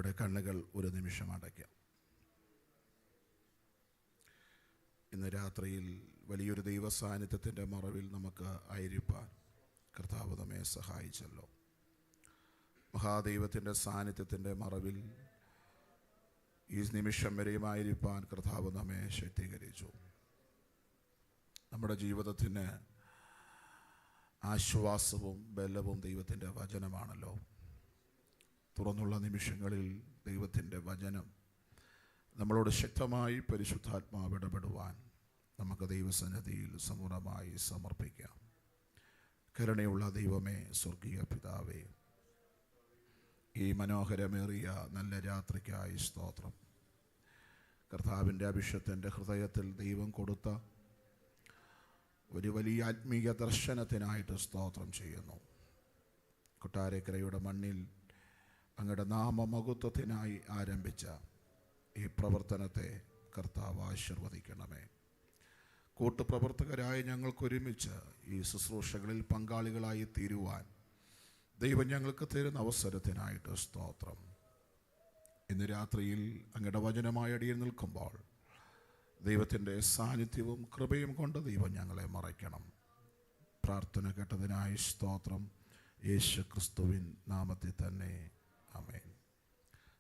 നമ്മുടെ കണ്ണുകൾ ഒരു നിമിഷം അടയ്ക്കാം. ഇന്ന് രാത്രിയിൽ വലിയൊരു ദൈവ സാന്നിധ്യത്തിൻ്റെ മറവിൽ നമുക്ക് ആയിരിക്കാൻ കർത്താവ് നമ്മെ സഹായിച്ചല്ലോ. മഹാദൈവത്തിൻ്റെ സാന്നിധ്യത്തിൻ്റെ മറവിൽ ഈ നിമിഷം വരെയുമായിരിക്കാൻ കർത്താവ് നമ്മെ ശക്തീകരിച്ചു. നമ്മുടെ ജീവിതത്തിന് ആശ്വാസവും ബലവും ദൈവത്തിൻ്റെ വചനമാണല്ലോ. തുറന്നുള്ള നിമിഷങ്ങളിൽ ദൈവത്തിൻ്റെ വചനം നമ്മളോട് ശക്തമായി പരിശുദ്ധാത്മാവ് ഇടപെടുവാൻ നമുക്ക് ദൈവസന്നിധിയിൽ സമ്പൂർണ്ണമായി സമർപ്പിക്കാം. കരുണയുള്ള ദൈവമേ, സ്വർഗീയ പിതാവേ, ഈ മനോഹരമേറിയ നല്ല രാത്രിക്കായി സ്തോത്രം. കർത്താവിൻ്റെ അഭിഷേകത്തിൻ്റെ ഹൃദയത്തിൽ ദൈവം കൊടുത്ത ഒരു വലിയ ആത്മീയ ദർശനത്തിനായിട്ട് സ്തോത്രം ചെയ്യുന്നു. കൊട്ടാരക്കരയുടെ മണ്ണിൽ അങ്ങയുടെ നാമമഹത്വത്തിനായി ആരംഭിച്ച ഈ പ്രവർത്തനത്തെ കർത്താവ് ആശീർവദിക്കണമേ. കൂട്ടുപ്രവർത്തകരായ ഞങ്ങൾക്കൊരുമിച്ച് ഈ ശുശ്രൂഷകളിൽ പങ്കാളികളായി തീരുവാൻ ദൈവം ഞങ്ങൾക്ക് തരുന്ന അവസരത്തിനായിട്ട് സ്തോത്രം. ഇന്ന് രാത്രിയിൽ അങ്ങയുടെ വചനമായി അടിയിൽ നിൽക്കുമ്പോൾ ദൈവത്തിൻ്റെ സാന്നിധ്യവും കൃപയും കൊണ്ട് ദൈവം ഞങ്ങളെ മറയ്ക്കണം. പ്രാർത്ഥന കേട്ടതിനായി സ്തോത്രം. യേശു ക്രിസ്തുവിൻ നാമത്തിൽ തന്നെ ആമേൻ.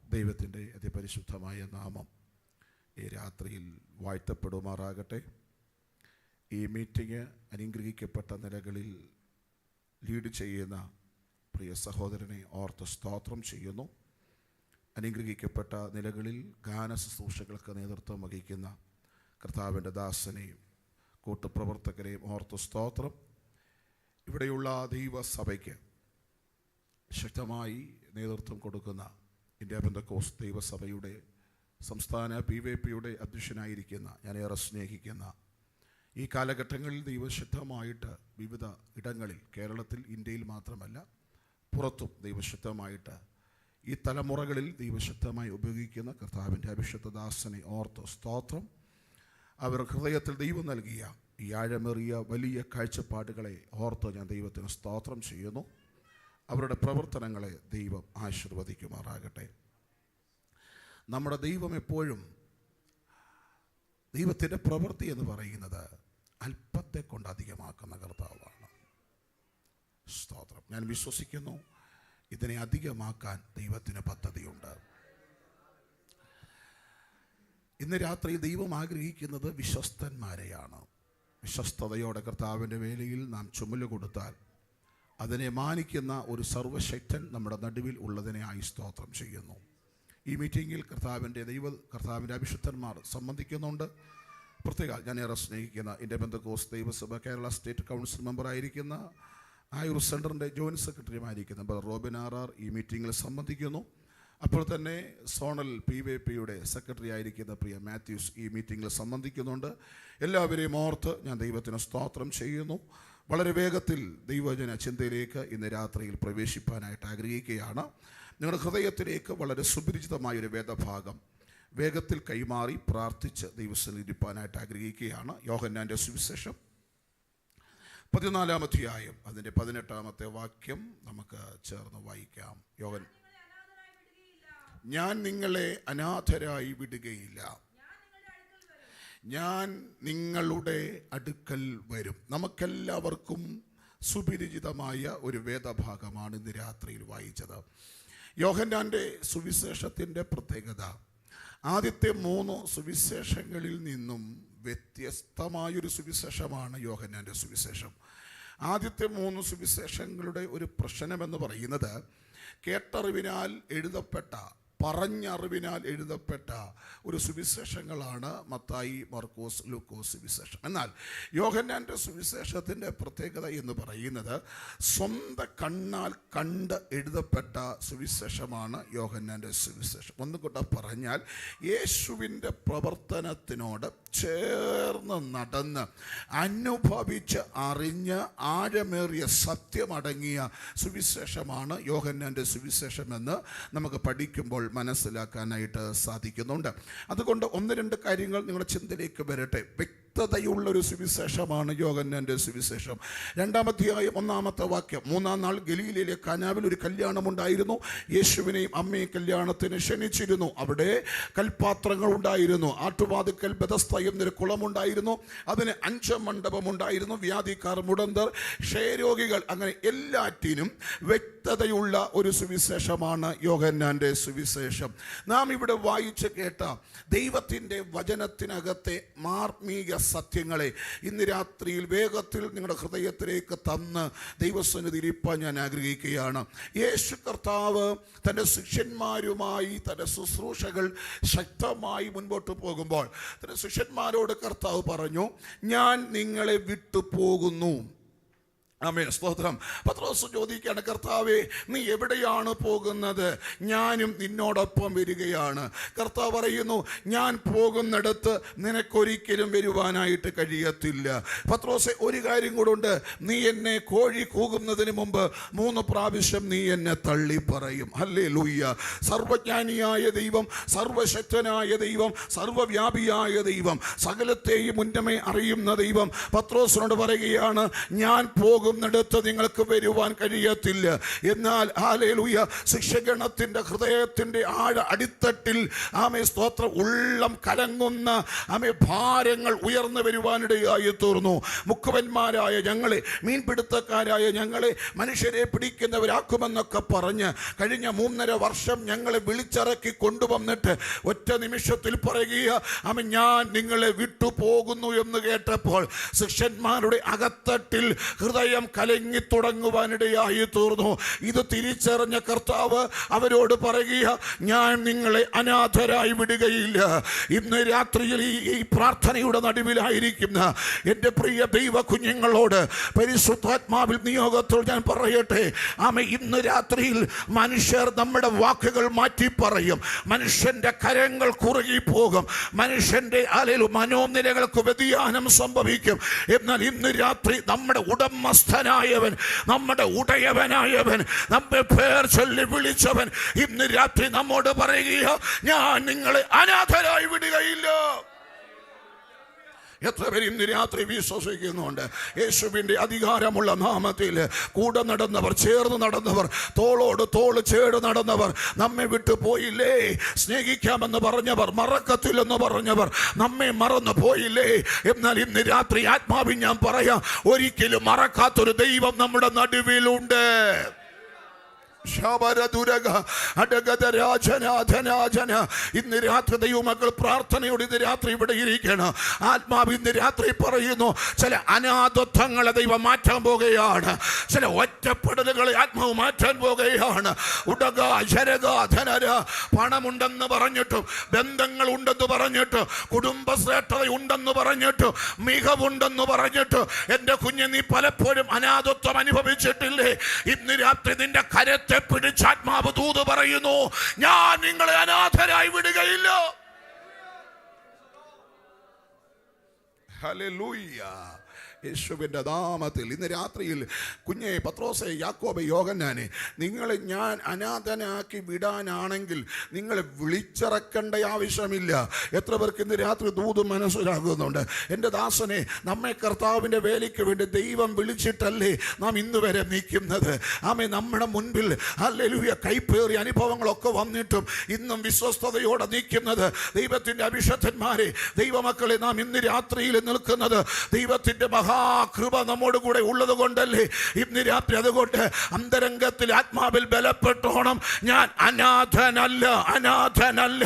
ദൈവത്തിൻ്റെ അതിപരിശുദ്ധമായ നാമം ഈ രാത്രിയിൽ വാഴ്ത്തപ്പെടുമാറാകട്ടെ. ഈ മീറ്റിംഗ് അനുഗ്രഹിക്കപ്പെട്ട നിലകളിൽ ലീഡ് ചെയ്യുന്ന പ്രിയ സഹോദരനെ ഓർത്ത് സ്തോത്രം ചെയ്യുന്നു. അനുഗ്രഹിക്കപ്പെട്ട നിലകളിൽ ഗാന ശുശ്രൂഷകൾക്ക് നേതൃത്വം വഹിക്കുന്ന കർത്താവിൻ്റെ ദാസനെയും കൂട്ടുപ്രവർത്തകരെയും ഓർത്ത് സ്തോത്രം. ഇവിടെയുള്ള ദൈവസഭയ്ക്ക് ശക്തമായി നേതൃത്വം കൊടുക്കുന്ന ഇന്ത്യ പെന്തക്കോസ്ത് ദൈവസഭയുടെ സംസ്ഥാന PVPയുടെ അധ്യക്ഷനായിരിക്കുന്ന ഞാനേറെ സ്നേഹിക്കുന്ന ഈ കാലഘട്ടങ്ങളിൽ ദൈവശക്തമായിട്ട് വിവിധ ഇടങ്ങളിൽ, കേരളത്തിൽ, ഇന്ത്യയിൽ മാത്രമല്ല പുറത്തും ദൈവശക്തമായിട്ട് ഈ തലമുറകളിൽ ദൈവശക്തമായി ഉപയോഗിക്കുന്ന കർത്താവിൻ്റെ അഭിഷേകദാസനെ ഓർത്ത് സ്തോത്രം. അവർ ഹൃദയത്തിൽ ദൈവം നൽകിയ ഈ ആഴമേറിയ വലിയ കാഴ്ചപ്പാടുകളെ ഓർത്ത് ഞാൻ ദൈവത്തിന് സ്തോത്രം ചെയ്യുന്നു. അവരുടെ പ്രവർത്തനങ്ങളെ ദൈവം ആശീർവദിക്കുമാറാകട്ടെ. നമ്മുടെ ദൈവം എപ്പോഴും, ദൈവത്തിൻ്റെ പ്രവൃത്തി എന്ന് പറയുന്നത് അല്പത്തെ കൊണ്ട് അധികമാക്കുന്ന കർത്താവാണ്. സ്തോത്രം. ഞാൻ വിശ്വസിക്കുന്നു ഇതിനെ അധികമാക്കാൻ ദൈവത്തിന് പദ്ധതിയുണ്ട്. ഇന്ന് രാത്രി ദൈവം ആഗ്രഹിക്കുന്നത് വിശ്വസ്തന്മാരെയാണ്. വിശ്വസ്തയോടെ കർത്താവിൻ്റെ വേലയിൽ നാം ചുമല് കൊടുത്താൽ അതിനെ മാനിക്കുന്ന ഒരു സർവശക്തൻ നമ്മുടെ നടുവിൽ ഉള്ളതിനെയായി സ്തോത്രം ചെയ്യുന്നു. ഈ മീറ്റിങ്ങിൽ കർത്താവിൻ്റെ അഭിഷിക്തന്മാർ സംബന്ധിക്കുന്നുണ്ട്. പ്രത്യേക ഞാനേറെ സ്നേഹിക്കുന്ന ഇന്ത്യ പെന്തക്കോസ്ത് ദൈവസഭ കേരള സ്റ്റേറ്റ് കൗൺസിൽ മെമ്പറായിരിക്കുന്ന ആയൂർ സെൻറ്ററിൻ്റെ ജോയിൻറ്റ് സെക്രട്ടറിയുമായിരിക്കുന്ന ബ്രദർ റോബിൻ ആർ ഈ മീറ്റിങ്ങിൽ സംബന്ധിക്കുന്നു. അപ്പോൾ തന്നെ സോണൽ PVPയുടെ സെക്രട്ടറി ആയിരിക്കുന്ന പ്രിയ മാത്യൂസ് ഈ മീറ്റിങ്ങിൽ സംബന്ധിക്കുന്നുണ്ട്. എല്ലാവരെയും ഓർത്ത് ഞാൻ ദൈവത്തിന് സ്തോത്രം ചെയ്യുന്നു. വളരെ വേഗത്തിൽ ദൈവവചന ചിന്തയിലേക്ക് ഇന്ന് രാത്രിയിൽ പ്രവേശിപ്പാനായിട്ട് ആഗ്രഹിക്കുകയാണ്. നിങ്ങളുടെ ഹൃദയത്തിലേക്ക് വളരെ സുപരിചിതമായൊരു വേദഭാഗം വേഗത്തിൽ കൈമാറി പ്രാർത്ഥിച്ച് ദൈവത്തിൽ ഇരിപ്പാനായിട്ട് ആഗ്രഹിക്കുകയാണ്. യോഹന്നാൻ്റെ സുവിശേഷം 14-ാം അധ്യായം അതിൻ്റെ 18-ാമത്തെ വാക്യം നമുക്ക് ചേർന്ന് വായിക്കാം. ഞാൻ നിങ്ങളെ അനാഥരായി വിടുകയില്ല, ഞാൻ നിങ്ങളുടെ അടുക്കൽ വരും. നമുക്കെല്ലാവർക്കും സുപരിചിതമായ ഒരു വേദഭാഗമാണ് ഇന്ന് രാത്രിയിൽ വായിച്ചത്. യോഹന്നാൻ്റെ സുവിശേഷത്തിൻ്റെ പ്രത്യേകത ആദ്യത്തെ 3 സുവിശേഷങ്ങളിൽ നിന്നും വ്യത്യസ്തമായൊരു സുവിശേഷമാണ് യോഹന്നാൻ്റെ സുവിശേഷം. ആദ്യത്തെ 3 സുവിശേഷങ്ങളുടെ ഒരു പ്രശ്നമെന്ന് പറയുന്നത് കേട്ടറിവിനാൽ എഴുതപ്പെട്ട, പറഞ്ഞറിവിനാൽ എഴുതപ്പെട്ട ഒരു സുവിശേഷങ്ങളാണ് മത്തായി, മർക്കോസ്, ലൂക്കോസ് സുവിശേഷം. എന്നാൽ യോഹന്നാൻ്റെ സുവിശേഷത്തിൻ്റെ പ്രത്യേകത എന്ന് പറയുന്നത് സ്വന്തം കണ്ണാൽ കണ്ട് എഴുതപ്പെട്ട സുവിശേഷമാണ് യോഹന്നാൻ്റെ സുവിശേഷം. ഒന്നുകൂടെ പറഞ്ഞാൽ യേശുവിൻ്റെ പ്രവർത്തനത്തിനോട് ചേർന്ന് നടന്ന് അനുഭവിച്ച് അറിഞ്ഞ് ആഴമേറിയ സത്യമടങ്ങിയ സുവിശേഷമാണ് യോഹന്നാൻ്റെ സുവിശേഷമെന്ന് നമുക്ക് പഠിക്കുമ്പോൾ മനസ്സിലാക്കാനായിട്ട് സാധിക്കുന്നുണ്ട്. അതുകൊണ്ട് 1-2 കാര്യങ്ങൾ നിങ്ങളുടെ ചിന്തയിലേക്ക് വരട്ടെ. വ്യക്തതയുള്ളൊരു സുവിശേഷമാണ് യോഹന്നാന്റെ സുവിശേഷം. 2-ാം അധ്യായം 1-ാമത്തെ വാക്യം. 3-ാം നാൾ ഗലീലയിലെ കാനാവിൽ ഒരു കല്യാണമുണ്ടായിരുന്നു. യേശുവിനെയും അമ്മയും കല്യാണത്തിന് ക്ഷണിച്ചിരുന്നു. അവിടെ കൽപാത്രങ്ങൾ ഉണ്ടായിരുന്നു. ആട്ടുവാതുക്കൽ ബെഥസ്ത എന്നൊരു കുളമുണ്ടായിരുന്നു. അതിന് 5 മണ്ഡപമുണ്ടായിരുന്നു. വ്യാധിക്കാർ, മുടന്തർ, ക്ഷയരോഗികൾ, അങ്ങനെ എല്ലാറ്റിനും വ്യക്തതയുള്ള ഒരു സുവിശേഷമാണ് യോഹന്നാന്റെ സുവിശേഷം. നാം ഇവിടെ വായിച്ച് കേട്ട ദൈവത്തിൻ്റെ വചനത്തിനകത്തെ മാർമിക സത്യങ്ങളെ ഇന്ന് രാത്രിയിൽ വേഗത്തിൽ നിങ്ങളുടെ ഹൃദയത്തിലേക്ക് തന്ന് ദൈവസന്നിധിയിൽ ഇരിപ്പാൻ ഞാൻ ആഗ്രഹിക്കുകയാണ്. യേശു കർത്താവ് തൻ്റെ ശിഷ്യന്മാരുമായി തൻ്റെ ശുശ്രൂഷകൾ ശക്തമായി മുൻപോട്ട് പോകുമ്പോൾ തൻ്റെ ശിഷ്യന്മാരോട് കർത്താവ് പറഞ്ഞു, ഞാൻ നിങ്ങളെ വിട്ടു പോകുന്നു. ആമേൻ, സ്തോത്രം. പത്രോസ് ചോദിക്കുകയാണ്, കർത്താവേ, നീ എവിടെയാണ് പോകുന്നത്? ഞാനും നിന്നോടൊപ്പം വരികയാണ്. കർത്താവ് പറയുന്നു, ഞാൻ പോകുന്നിടത്ത് നിനക്കൊരിക്കലും വരുവാനായിട്ട് കഴിയത്തില്ല. പത്രോസെ, ഒരു കാര്യം കൂടെ ഉണ്ട്. നീ എന്നെ കോഴി കൂകുന്നതിന് മുമ്പ് 3 പ്രാവശ്യം നീ എന്നെ തള്ളി പറയും. ഹല്ലേലൂയ. സർവജ്ഞാനിയായ ദൈവം, സർവശക്തനായ ദൈവം, സർവവ്യാപിയായ ദൈവം, സകലത്തെയും മുന്നമേ അറിയുന്ന ദൈവം പത്രോസിനോട് പറയുകയാണ്, ഞാൻ ടുത്ത് നിങ്ങൾക്ക് വരുവാൻ കഴിയത്തില്ല. എന്നാൽ ഹല്ലേലൂയ, ശിക്ഷഗണത്തിന്റെ ഹൃദയത്തിന്റെ അടിത്തട്ടിൽ ആമേ സ്തോത്രം ഉള്ളം കലങ്ങുന്ന ആമേ ഭാരങ്ങൾ ഉയർന്നു വരുവാനിടയായി തീർന്നു. മുക്കുവന്മാരായ ഞങ്ങളെ, മീൻപിടുത്തക്കാരായ ഞങ്ങളെ മനുഷ്യരെ പിടിക്കുന്നവരാക്കുമെന്നൊക്കെ പറഞ്ഞ് കഴിഞ്ഞ 3.5 വർഷം ഞങ്ങളെ വിളിച്ചിറക്കി കൊണ്ടുവന്നിട്ട് ഒറ്റ നിമിഷത്തിൽ പറയുക, ആമേ ഞാൻ നിങ്ങളെ വിട്ടു പോകുന്നു എന്ന് കേട്ടപ്പോൾ ശിഷ്യന്മാരുടെ അകത്തട്ടിൽ ഹൃദയം കലങ്ങി തുടങ്ങുവാനിടയായി തീർന്നു. ഇത് തിരിച്ചറിഞ്ഞ കർത്താവ് അവരോട് പറയുക, ഞാൻ നിങ്ങളെ അനാഥരായി വിടുകയില്ല. ഇന്ന് രാത്രിയിൽ ഈ പ്രാർത്ഥനയുടെ നടുവിലായിരിക്കുന്ന എൻ്റെ പ്രിയ ദൈവ കുഞ്ഞുങ്ങളോട് പരിശുദ്ധാത്മാവിൽ നിയോഗത്തിൽ ഞാൻ പറയട്ടെ, ആമേ, ഇന്ന് രാത്രിയിൽ മനുഷ്യർ നമ്മുടെ വാക്കുകൾ മാറ്റി പറയും. മനുഷ്യൻ്റെ കരങ്ങൾ കുറുകി പോകും. മനുഷ്യൻ്റെ മനോനിലകൾക്ക് വ്യതിയാനം സംഭവിക്കും. എന്നാൽ ഇന്ന് രാത്രി നമ്മുടെ ഉടമസ്ഥനായവൻ, നമ്മുടെ ഉടയവനായവൻ, നമ്മെ പേർ ചൊല്ലി വിളിച്ചവൻ ഇന്ന് രാത്രി നമ്മോട് പറയുക, ഞാൻ നിങ്ങളെ അനാഥരായി വിടുകയില്ല. എത്ര പേര് ഇന്ന് രാത്രി വിശ്വസിക്കുന്നുണ്ട്? യേശുവിൻ്റെ അധികാരമുള്ള നാമത്തിൽ കൂടെ നടന്നവർ, ചേർന്ന് നടന്നവർ, തോളോട് തോള് ചേർന്ന് നടന്നവർ, നമ്മെ വിട്ടു പോയില്ലേ? സ്നേഹിക്കാമെന്ന് പറഞ്ഞവർ, മറക്കത്തില്ലെന്ന് പറഞ്ഞവർ നമ്മെ മറന്നു പോയില്ലേ? എന്നാൽ ഇന്ന് രാത്രി ആത്മാവിൽ ഞാൻ പറയാം, ഒരിക്കലും മറക്കാത്തൊരു ദൈവം നമ്മുടെ നടുവിലുണ്ട്. ഇന്ന് രാത്രി ദൈവമക്കൾ പ്രാർത്ഥനയോട് ഇന്ന് രാത്രി ഇവിടെ ഇരിക്കണം. ആത്മാവ് ഇന്ന് രാത്രി പറയുന്നു, ചില അനാഥത്വങ്ങളെ ദൈവം മാറ്റാൻ പോകുകയാണ്. ചില ഒറ്റപ്പെടലുകളെ ആത്മാവ് മാറ്റാൻ പോകുകയാണ്. പണമുണ്ടെന്ന് പറഞ്ഞിട്ടും, ബന്ധങ്ങൾ ഉണ്ടെന്ന് പറഞ്ഞിട്ട്, കുടുംബശ്രേഷ്ഠത ഉണ്ടെന്ന് പറഞ്ഞിട്ട്, മികവുണ്ടെന്ന് പറഞ്ഞിട്ട്, എൻ്റെ കുഞ്ഞ്, നീ പലപ്പോഴും അനാഥത്വം അനുഭവിച്ചിട്ടില്ലേ? ഇന്ന് രാത്രി നിന്റെ കരത്തെ പിടിച്ചാത്മാവ് ദൂത് പറയുന്നു, ഞാൻ നിങ്ങളെ അനാഥരായി വിടുകയില്ല. ഹല്ലേലൂയ. യേശുവിൻ്റെ നാമത്തിൽ ഇന്ന് രാത്രിയിൽ കുഞ്ഞെ, പത്രോസേ, യാക്കോബേ, യോഹന്നാനെ, നിങ്ങളെ ഞാൻ അനാഥനാക്കി വിടാനാണെങ്കിൽ നിങ്ങളെ വിളിച്ചിറക്കേണ്ട ആവശ്യമില്ല. എത്ര പേർക്ക് ഇന്ന് രാത്രി ദൂത് മനസ്സിലാകുന്നുണ്ട്? എൻ്റെ ദാസനെ, നമ്മെ കർത്താവിൻ്റെ വേലയ്ക്ക് വേണ്ടി ദൈവം വിളിച്ചിട്ടല്ലേ നാം ഇന്ന് വരെ നിൽക്കുന്നത്? ആമേ, നമ്മുടെ മുൻപിൽ ഹല്ലേലൂയ കൈപ്പേറിയ അനുഭവങ്ങളൊക്കെ വന്നിട്ടും ഇന്നും വിശ്വസ്തയോടെ നിൽക്കുന്നത് ദൈവത്തിൻ്റെ അഭിഷക്തന്മാരെ, ദൈവമക്കളെ, നാം ഇന്ന് രാത്രിയിൽ നിൽക്കുന്നത് ദൈവത്തിൻ്റെ കൃപ നമ്മോട് കൂടെ ഉള്ളത് കൊണ്ടല്ലേ ഇന്ന് രാത്രി. അതുകൊണ്ട് അന്തരംഗത്തിൽ ആത്മാവിൽ ബലപ്പെട്ടോണം. ഞാൻ അനാഥനല്ല, അനാഥനല്ല.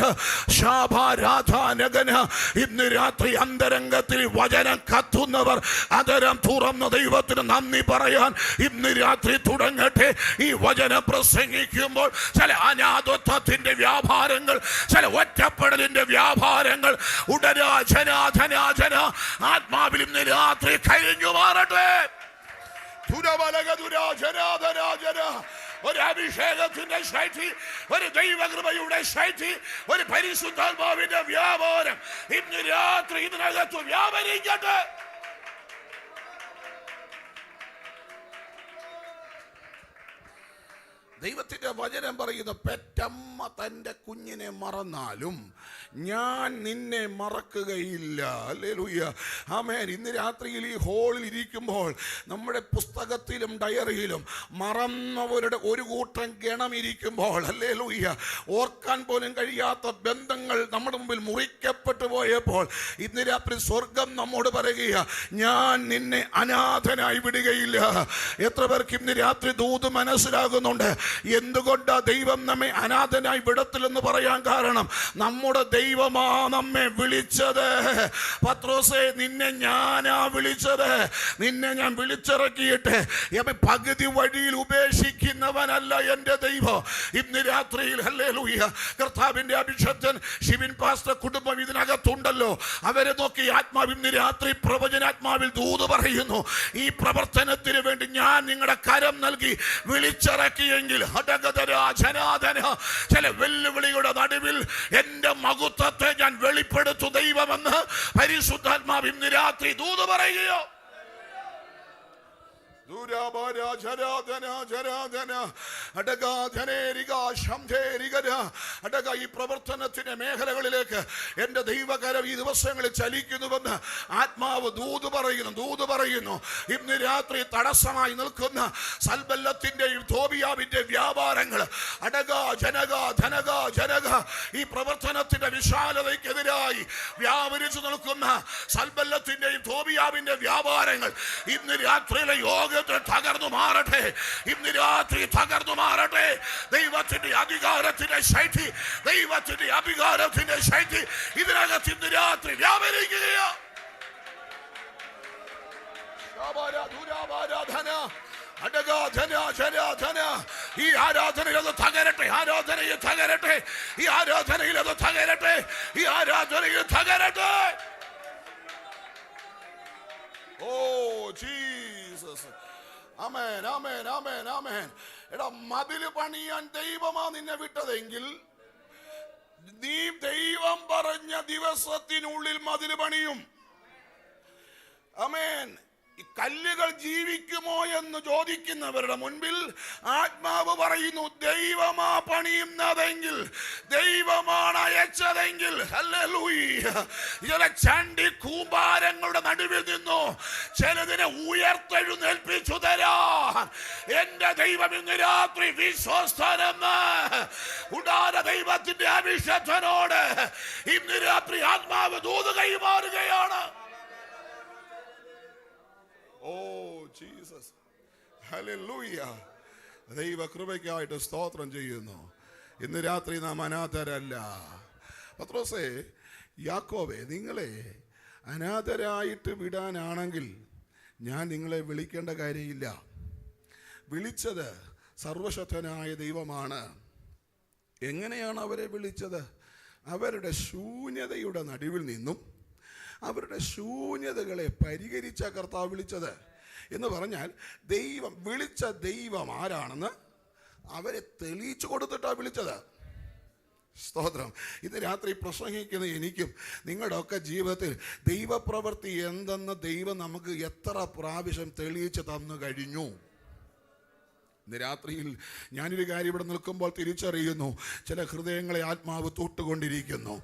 ശാഭാരാധാനകന. ഇന്ന് രാത്രി അന്തരംഗത്തിൽ വചനം കത്തുന്നവർ അതരം തുറന്ന ദൈവത്തിന് നന്ദി പറയാൻ ഇന്ന് രാത്രി തുടങ്ങട്ടെ. ഈ വചനം പ്രസംഗിക്കുമ്പോൾ ചില അനാഥത്വത്തിന്റെ വ്യാപാരങ്ങൾ, ചില ഒറ്റപ്പെടലിന്റെ വ്യാപാരങ്ങൾ ഉടനാജനാധനാജന ആത്മാവിൽ ഇന്ന് രാത്രി കഴിഞ്ഞു മാറട്ടെ. ഒരു അഭിഷേകത്തിന്റെ ശൈതി, ഒരു ദൈവകൃപയുടെ ശൈതി, ഒരു പരിശുദ്ധാത്മാവിന്റെ വ്യാപാരം ഇന്ന് രാത്രി ഇതിനകത്ത് വ്യാപരിക്കട്ടെ. ദൈവത്തിൻ്റെ വചനം പറയുന്നു, പെറ്റമ്മ തൻ്റെ കുഞ്ഞിനെ മറന്നാലും ഞാൻ നിന്നെ മറക്കുകയില്ല. ഹല്ലേലൂയ, ആമേൻ. ഇന്ന് രാത്രിയിൽ ഈ ഹോളിൽ ഇരിക്കുമ്പോൾ നമ്മുടെ പുസ്തകത്തിലും ഡയറിയിലും മറന്നവരുടെ ഒരു കൂട്ടം ഗണം ഇരിക്കുമ്പോൾ, ഹല്ലേലൂയ, ഓർക്കാൻ പോലും കഴിയാത്ത ബന്ധങ്ങൾ നമ്മുടെ മുമ്പിൽ മുറിക്കപ്പെട്ടു പോയപ്പോൾ ഇന്ന് രാത്രി സ്വർഗം നമ്മോട് പറയുക, ഞാൻ നിന്നെ അനാഥനായി വിടുകയില്ല. എത്ര പേർക്ക് ഇന്ന് രാത്രി ദൂത് മനസ്സിലാകുന്നുണ്ട്? എന്തുകൊണ്ടാ ദൈവം നമ്മെ അനാഥനായി വിടത്തില്ലെന്ന് പറയാൻ കാരണം, നമ്മുടെ ദൈവമാ നമ്മെ വിളിച്ചത്. പത്രോസേ, നിന്നെ ഞാനാ വിളിച്ചത്. നിന്നെ ഞാൻ വിളിച്ചിറക്കിയിട്ട് പകുതി വഴിയിൽ ഉപേക്ഷിക്കുന്നവനല്ല എൻ്റെ ദൈവം. ഇന്ന് രാത്രിയിൽ ഹല്ലേലൂയ, കർത്താവിൻ്റെ അഭിഷക്തൻ ഷിബിൻ പാസ്റ്റർ കുടുംബം ഇതിനകത്തുണ്ടല്ലോ. അവരെ നോക്കി ആത്മാവ് ഇന്ന് രാത്രി പ്രവചനാത്മാവിൽ ദൂത് പറയുന്നു, ഈ പ്രവർത്തനത്തിന് വേണ്ടി ഞാൻ നിങ്ങളുടെ കരം നൽകി വിളിച്ചിറക്കിയെങ്കിൽ ചില വെല്ലുവിളിയുടെ നടുവിൽ എന്റെ മഹത്വത്തെ ഞാൻ വെളിപ്പെടുത്തു ദൈവമെന്ന് പരിശുദ്ധാത്മാവ് ഇന്ന് രാത്രി ദൂത് പറയുകയോ. ഈ പ്രവർത്തനത്തിന്റെ മേഖലകളിലേക്ക് എന്റെ ദൈവകരം ഈ ദിവസങ്ങളിൽ ചലിക്കുന്നുവെന്ന് ആത്മാവ് ദൂത് പറയുന്നു. ഇന്ന് രാത്രി തടസ്സമായി നിൽക്കുന്ന സൽബല്ലത്തിന്റെയും തോബിയാവിന്റെ വ്യാപാരങ്ങൾ ഈ പ്രവർത്തനത്തിന്റെ വിശാലതയ്ക്കെതിരായി വ്യാപരിച്ചു നിൽക്കുന്ന സൽബല്ലത്തിന്റെയും തോബിയാവിന്റെ വ്യാപാരങ്ങൾ ഇന്ന് രാത്രിയിലെ യോഗ തകർന്നു മാറട്ടെ. ഇന്ന് രാത്രി തകർന്നു മാറട്ടെ. ദൈവത്തിന്റെ അധികാരത്തിന്റെ ശക്തി ഇതിനകത്ത് ഇന്ന് രാത്രി വ്യാപരിക്കുകയോ. ഈ ആരാധനയിൽ അത് തകരട്ടെ. ഓ ജീസസ്, ആമേൻ, ആമേൻ, ആമേൻ, ആമേൻ. എടാ, മതില് പണിയാൻ ദൈവമാ നിന്നെ വിട്ടതെങ്കിൽ നീ ദൈവം പറഞ്ഞ ദിവസത്തിനുള്ളിൽ മതില് പണിയും. ആമേൻ. ഈ കല്ലുകൾ ജീവിക്കുമോ എന്ന് ചോദിക്കുന്നവരുടെ മുൻപിൽ ആത്മാവ് പറയുന്നു, ദൈവമാ പണിയുന്നതെങ്കിൽ, ദൈവമാണ് അയച്ചതെങ്കിൽ. ഹല്ലേലൂയ. ചില ചണ്ടി കൂമ്പാരങ്ങളുടെ നടുവിൽ നിന്നു ചിലതിനെ ഉയർത്തെഴുന്നേൽപ്പിച്ചു തരാൻ എന്റെ ദൈവം ഇന്ന് രാത്രി വിശ്വസ്തനെന്ന് ഉടാര ദൈവത്തിന്റെ അഭിഷേകനോട് ഇന്ന് രാത്രി ആത്മാവ് ദൂത് കൈമാറുകയാണ്. Oh Jesus, hallelujah. ദൈവ കൃപയ്ക്കായിട്ട് സ്തോത്രം ചെയ്യുന്നു. ഇന്ന് രാത്രി നാം അനാഥരല്ല. പത്രോസേ, യാക്കോബേ, നിങ്ങളെ അനാഥരായിട്ട് വിടാനാണെങ്കിൽ ഞാൻ നിങ്ങളെ വിളിക്കേണ്ട കാര്യമില്ല. വിളിച്ചത് സർവശക്തനായ ദൈവമാണ്. എങ്ങനെയാണ് അവരെ വിളിച്ചത്? അവരുടെ ശൂന്യതയുടെ നടുവിൽ നിന്നും അവരുടെ ശൂന്യതകളെ പരിഹരിച്ച കർത്താവ് വിളിച്ചത്. എന്ന് പറഞ്ഞാൽ വിളിച്ച ദൈവം ആരാണെന്ന് അവരെ തെളിയിച്ചു കൊടുത്തിട്ടാണ് വിളിച്ചത്. സ്തോത്രം. ഇന്ന് രാത്രി പ്രസംഗിക്കുന്ന എനിക്കും നിങ്ങളുടെ ഒക്കെ ജീവിതത്തിൽ ദൈവപ്രവൃത്തി എന്തെന്ന് ദൈവം നമുക്ക് എത്ര പ്രാവശ്യം തെളിയിച്ച് തന്നു കഴിഞ്ഞു. ഇന്ന് രാത്രിയിൽ ഞാനൊരു കാര്യം ഇവിടെ നിൽക്കുമ്പോൾ തിരിച്ചറിയുന്നു, ചില ഹൃദയങ്ങളെ ആത്മാവ് തൊട്ടുകൊണ്ടിരിക്കുന്നു,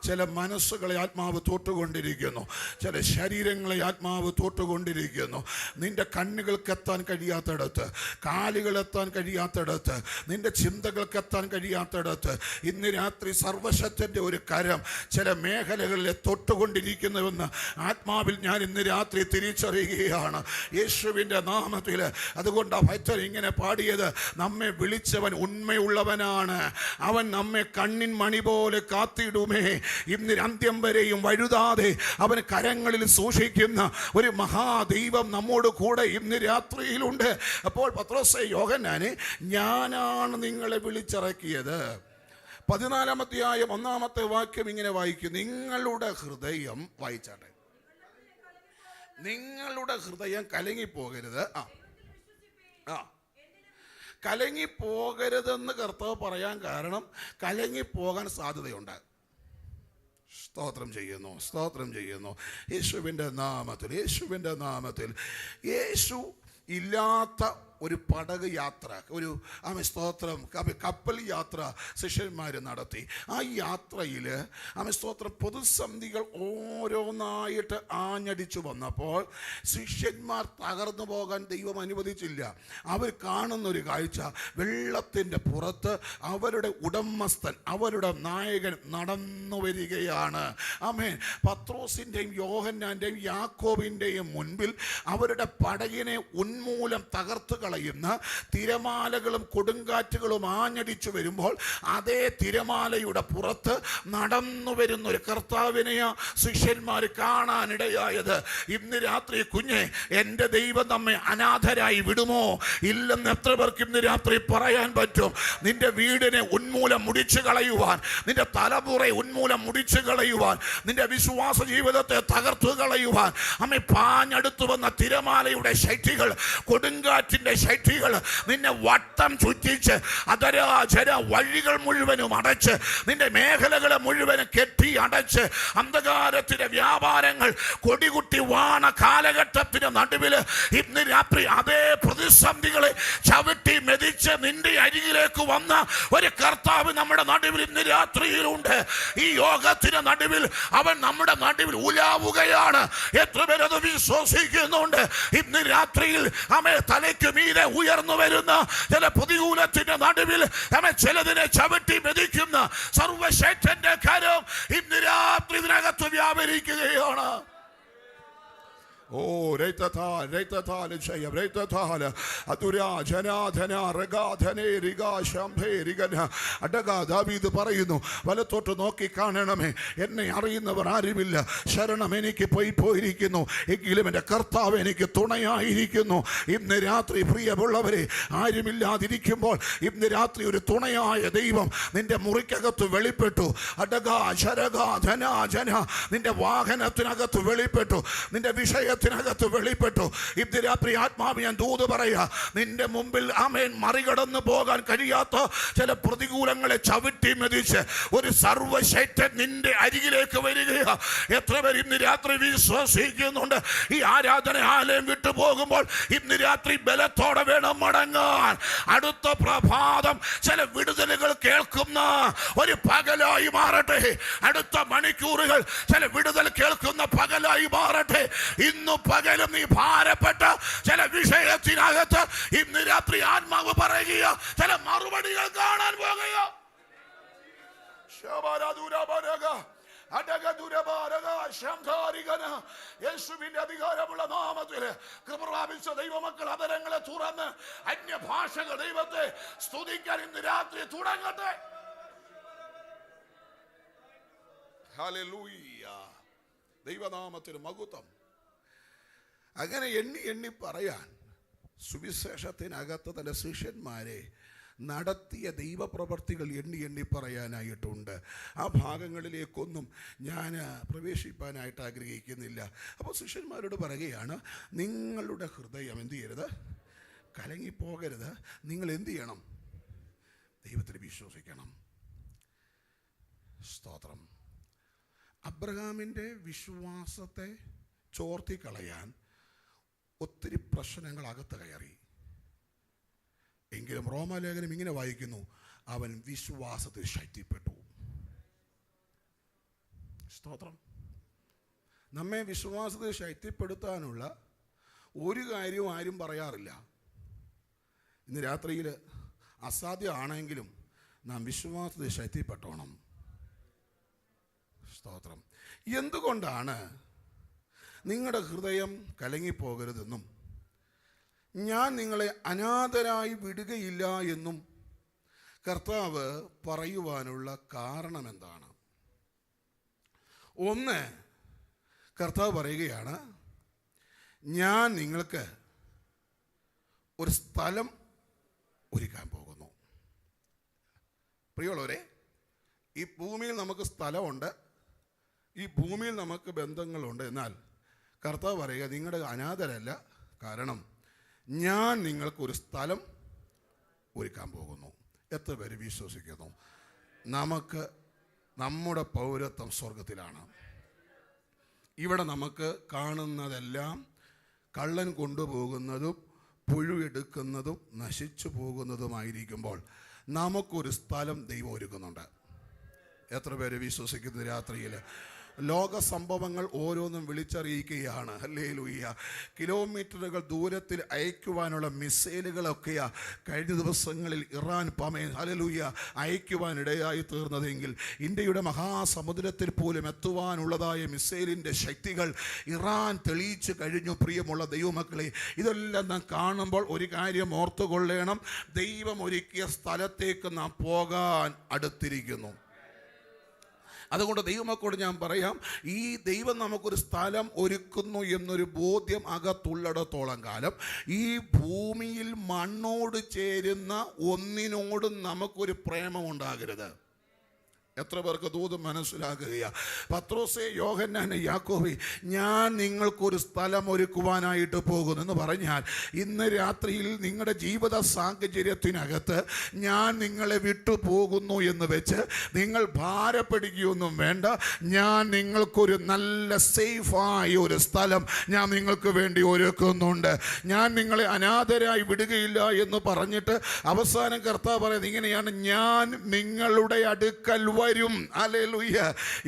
ചില മനസ്സുകളെ ആത്മാവ് തൊട്ടുകൊണ്ടിരിക്കുന്നു, ചില ശരീരങ്ങളെ ആത്മാവ് തൊട്ടുകൊണ്ടിരിക്കുന്നു. നിന്റെ കണ്ണുകൾക്കെത്താൻ കഴിയാത്തടത്ത്, കാലുകളെത്താൻ കഴിയാത്തടത്ത്, നിന്റെ ചിന്തകൾക്കെത്താൻ കഴിയാത്തടത്ത് ഇന്ന് രാത്രി സർവശക്തന്റെ ഒരു കരം ചില മേഖലകളിലെ തൊട്ടുകൊണ്ടിരിക്കുന്നുവെന്ന് ആത്മാവിൽ ഞാൻ ഇന്ന് രാത്രി തിരിച്ചറിയുകയാണ്, യേശുവിൻ്റെ നാമത്തിൽ. അതുകൊണ്ട് ഭക്തൻ ഇങ്ങനെ പാടിയത്, നമ്മെ വിളിച്ചവൻ ഉണ്മയുള്ളവനാണ്, അവൻ നമ്മെ കണ്ണിൻ മണി പോലെ കാത്തിടുമേ. ഇന്ന് അന്ത്യം വരെയും വഴുതാതെ അവൻ കരങ്ങളിൽ സൂക്ഷിക്കുന്ന ഒരു മഹാദൈവം നമ്മോട് കൂടെ ഇന്ന് രാത്രിയിലുണ്ട്. അപ്പോൾ പത്രോസേ, യോഹന്നാനെ, ഞാനാണ് നിങ്ങളെ വിളിച്ചിറക്കിയത്. 14-ാം അധ്യായം 1-ാമത്തെ വാക്യം ഇങ്ങനെ വായിക്കും, നിങ്ങളുടെ ഹൃദയം, വായിച്ചാട്ടെ, നിങ്ങളുടെ ഹൃദയം കലങ്ങിപ്പോകരുത്. കലങ്ങിപ്പോകരുതെന്ന് കർത്താവ് പറയാൻ കാരണം കലങ്ങിപ്പോകാൻ സാധ്യതയുണ്ട്. സ്തോത്രം ചെയ്യുന്നു. യേശുവിൻ്റെ നാമത്തിൽ യേശു ഇല്ലാത്ത ഒരു പടക് യാത്ര, ഒരു സ്തോത്രം കപ്പൽ യാത്ര ശിഷ്യന്മാർ നടത്തി. ആ യാത്രയിൽ സ്തോത്രം പ്രതിസന്ധികൾ ഓരോന്നായിട്ട് ആഞ്ഞടിച്ചു വന്നപ്പോൾ ശിഷ്യന്മാർ തകർന്നു പോകാൻ ദൈവം അനുവദിച്ചില്ല. അവർ കാണുന്നൊരു കാഴ്ച, വെള്ളത്തിൻ്റെ പുറത്ത് അവരുടെ ഉടമസ്ഥൻ, അവരുടെ നായകൻ നടന്നു വരികയാണ്. ആമേൻ. പത്രോസിൻ്റെയും യോഹന്നാൻ്റെയും യാക്കോബിൻ്റെയും മുൻപിൽ അവരുടെ പടകിനെ ഉന്മൂലം തകർത്ത് കളയുന്ന തിരമാലകളും കൊടുങ്കാറ്റുകളും ആഞ്ഞടിച്ചു വരുമ്പോൾ അതേ തിരമാലയുടെ പുറത്ത് നടന്നു വരുന്ന ഒരു കർത്താവിനെയാ ശിഷ്യന്മാർ കാണാനിടയായത്. ഇന്ന് രാത്രി കുഞ്ഞെ, എൻ്റെ ദൈവം നമ്മെ അനാഥരായി വിടുമോ? ഇല്ലെന്ന് എത്ര പേർക്ക് ഇന്ന് രാത്രി പറയാൻ പറ്റും? നിന്റെ വീടിനെ ഉന്മൂലം മുടിച്ചു കളയുവാൻ, നിന്റെ തലമുറയെ ഉന്മൂലം മുടിച്ചു കളയുവാൻ, നിന്റെ വിശ്വാസ ജീവിതത്തെ തകർത്തു കളയുവാൻ അമ്മ പാഞ്ഞടുത്തു വന്ന തിരമാലയുടെ ശക്തികൾ, കൊടുങ്കാറ്റിൻ്റെ ശക്തികൾ നിന്നെ വട്ടം ചുറ്റിച്ച് അതരാചര വഴികൾ മുഴുവനും അടച്ച്, നിന്റെ മേഖലകളെ മുഴുവനും കെട്ടി അടച്ച്, അന്ധകാരത്തിന്റെ വ്യാപാരങ്ങൾ കൊടികുട്ടി വാണ കാലഘട്ടത്തിന് നടുവിൽ ഇന്ന് രാത്രി അതേ പ്രതിസന്ധികളെ ചവിട്ടി മെതിച്ച് നിന്റെ അരികിലേക്ക് വന്ന ഒരു കർത്താവ് നമ്മുടെ നടുവിൽ ഇന്ന് രാത്രിയിലുണ്ട്. ഈ യോഗത്തിന് നടുവിൽ അവൻ നമ്മുടെ നടുവിൽ ഉലാവുകയാണ്. എത്ര പേരത് വിശ്വസിക്കുന്നുണ്ട്? ഇന്ന് രാത്രിയിൽ അമ്മ തലയ്ക്ക് മീതെ ഉയർന്നു വരുന്ന ചില പ്രതികൂലത്തിന്റെ നടുവിൽ അമ്മ ചിലതിനെ ചവിട്ടി മെതിക്കുന്ന സർവശക്തന്റെ കരം ഇന്ന് രാത്രി ഇതിനകത്ത് വ്യാപരിക്കുകയാണ്. Oh, Reitatal, Jaya, Reitatal, Atura, Janadana, Regatane, Riga, Shampe, Rigana, Adaga, David Parayuno, Valatoto Noki Kananame, Enne Arina Vararivilla, Sharanameniki Poirikino, Ekilimenda Karta, Veniki, Tonaya Irikino, Ibn Ratri, Priya Bolavere, Irimilla, Dirikimbo, Ibn Ratri, Tonaya, Devam, Ninda Murika to Velipeto, Adaga, Sharaga, Jana, Ninda Wagana Tinaga to Velipeto, Ninda Vishaya. വെളിപ്പെട്ടു. ഇന്ന് രാത്രി ആത്മാവ് ഞാൻ ദൂത് പറയാ, നിന്റെ മുമ്പിൽ ആമേൻ മറികടന്നു പോകാൻ കഴിയാത്ത ചില പ്രതികൂലങ്ങളെ ചവിട്ടി മെതിച്ച് ഒരു സർവശക്തൻ നിന്റെ അരികിലേക്ക് വരികയാ. എത്ര പേർ ഇന്ന് രാത്രി വിശ്വസിക്കുന്നുണ്ട്? ഈ ആരാധനാലയം വിട്ടു പോകുമ്പോൾ ഇന്ന് രാത്രി ബലത്തോടെ വേണം മടങ്ങാൻ. അടുത്ത പ്രഭാതം ചില വിടുതലുകൾ കേൾക്കുന്ന ഒരു പകലായി മാറട്ടെ. അടുത്ത മണിക്കൂറുകൾ ചില വിടുതൽ കേൾക്കുന്ന പകലായി മാറട്ടെ. ഇന്ന് പകലും നീ ഭാരപ്പെട്ട ചില വിഷയത്തിനകത്ത് ഇന്ന് രാത്രി ആത്മാവ് പറയുക, ചില മറുപടികൾ കാണാൻ പോകുക. യേശുവിന്റെ അധികാരമുള്ള നാമത്തില് കൃപ പ്രാപിച്ച ദൈവമക്കൾ അതരങ്ങളെ തുറന്ന് അന്യഭാഷകൾ ദൈവത്തെ സ്തുതിക്കാൻ ഇന്ന് രാത്രി തുടങ്ങട്ടെ. ഹല്ലേലൂയ. ദൈവനാമത്തിന് മഹത്വം. അങ്ങനെ എണ്ണി എണ്ണി പറയാൻ സുവിശേഷത്തിനകത്ത് തന്റെ ശിഷ്യന്മാരെ നടത്തിയ ദൈവപ്രവർത്തികൾ എണ്ണി എണ്ണി പറയാനായിട്ടുണ്ട്. ആ ഭാഗങ്ങളിലേക്കൊന്നും ഞാൻ പ്രവേശിപ്പാനായിട്ട് ആഗ്രഹിക്കുന്നില്ല. അപ്പോൾ ശിഷ്യന്മാരോട് പറയുകയാണ്, നിങ്ങളുടെ ഹൃദയം എന്ത് ചെയ്യരുത്, കലങ്ങിപ്പോകരുത്. നിങ്ങൾ എന്ത് ചെയ്യണം? ദൈവത്തിൽ വിശ്വസിക്കണം. സ്തോത്രം. അബ്രഹാമിൻ്റെ വിശ്വാസത്തെ ചോർത്തിക്കളയാൻ ഒത്തിരി പ്രശ്നങ്ങൾ അകത്ത് കയറി. എങ്കിലും റോമാലേഖനം ഇങ്ങനെ വായിക്കുന്നു, അവൻ വിശ്വാസത്തിൽ ശക്തിപ്പെട്ടു. സ്തോത്രം. നമ്മെ വിശ്വാസത്തിൽ ശക്തിപ്പെടുത്താനുള്ള ഒരു കാര്യവും ആരും പറയാറില്ല. ഇന്ന് രാത്രിയിൽ അസാധ്യമാണെങ്കിലും നാം വിശ്വാസത്തിൽ ശക്തിപ്പെട്ടോണം. സ്തോത്രം. എന്തുകൊണ്ടാണ് നിങ്ങളുടെ ഹൃദയം കലങ്ങിപ്പോകരുതെന്നും ഞാൻ നിങ്ങളെ അനാഥരായി വിടുകയില്ല എന്നും കർത്താവ് പറയുവാനുള്ള കാരണം എന്താണ്? ഒന്ന്, കർത്താവ് പറയുകയാണ്, ഞാൻ നിങ്ങൾക്ക് ഒരു സ്ഥലം ഒരുക്കാൻ പോകുന്നു. പ്രിയമുള്ളവരെ, ഈ ഭൂമിയിൽ നമുക്ക് സ്ഥലമുണ്ട്, ഈ ഭൂമിയിൽ നമുക്ക് ബന്ധങ്ങളുണ്ട്. എന്നാൽ കർത്താവ് പറയുക, നിങ്ങളുടെ അനാഥരല്ല. കാരണം ഞാൻ നിങ്ങൾക്കൊരു സ്ഥലം ഒരുക്കാൻ പോകുന്നു. എത്ര പേര് വിശ്വസിക്കുന്നു? നമുക്ക് നമ്മുടെ പൗരത്വം സ്വർഗത്തിലാണ്. ഇവിടെ നമുക്ക് കാണുന്നതെല്ലാം കള്ളൻ കൊണ്ടുപോകുന്നതും പുഴുവെടുക്കുന്നതും നശിച്ചു പോകുന്നതുമായിരിക്കുമ്പോൾ നമുക്കൊരു സ്ഥലം ദൈവം ഒരുക്കുന്നുണ്ട്. എത്ര പേര് വിശ്വസിക്കുന്ന രാത്രിയിൽ? ലോക സംഭവങ്ങൾ ഓരോന്നും വിളിച്ചറിയിക്കുകയാണ്. ഹല്ലേലൂയ. കിലോമീറ്ററുകൾ ദൂരത്തിൽ അയക്കുവാനുള്ള മിസൈലുകളൊക്കെയാ കഴിഞ്ഞ ദിവസങ്ങളിൽ ഇറാൻ ഹല്ലേലൂയ അയക്കുവാനിടയായി തീർന്നതെങ്കിൽ ഇന്ത്യയുടെ മഹാസമുദ്രത്തിൽ പോലും എത്തുവാനുള്ളതായ മിസൈലിൻ്റെ ശക്തികൾ ഇറാൻ തെളിയിച്ചു കഴിഞ്ഞു. പ്രിയമുള്ള ദൈവമക്കളെ, ഇതെല്ലാം നാം കാണുമ്പോൾ ഒരു കാര്യം ഓർത്തുകൊള്ളണം, ദൈവം ഒരുക്കിയ സ്ഥലത്തേക്ക് നാം പോകാൻ അടുത്തിരിക്കുന്നു. അതുകൊണ്ട് ദൈവമക്കളോട് ഞാൻ പറയാം, ഈ ദൈവം നമുക്കൊരു സ്ഥലം ഒരുക്കുന്നു എന്നൊരു ബോധ്യം അകത്തുള്ളിടത്തോളം കാലം ഈ ഭൂമിയിൽ മണ്ണോട് ചേരുന്ന ഒന്നിനോടും നമുക്കൊരു പ്രേമമുണ്ടാകരുത്. എത്ര പേർക്ക് ദൂത് മനസ്സിലാക്കുകയാണ്? പത്രോസേ, യോഹന്നാനെ, യാക്കോബേ, ഞാൻ നിങ്ങൾക്കൊരു സ്ഥലം ഒരുക്കുവാനായിട്ട് പോകുന്നു എന്ന് പറഞ്ഞാൽ ഇന്ന് രാത്രിയിൽ നിങ്ങളുടെ ജീവിത സാഹചര്യത്തിനകത്ത് ഞാൻ നിങ്ങളെ വിട്ടു പോകുന്നു എന്ന് വെച്ച് നിങ്ങൾ ഭാരപ്പെടുകയൊന്നും വേണ്ട. ഞാൻ നിങ്ങൾക്കൊരു നല്ല സേഫായ ഒരു സ്ഥലം ഞാൻ നിങ്ങൾക്ക് വേണ്ടി ഒരുക്കുന്നുണ്ട്. ഞാൻ നിങ്ങളെ അനാഥരായി വിടുകയില്ല എന്ന് പറഞ്ഞിട്ട് അവസാനം കർത്താവ് പറയുന്നത് ഇങ്ങനെയാണ്, ഞാൻ നിങ്ങളുടെ അടുക്കൽ വരും. ഹല്ലേലൂയ.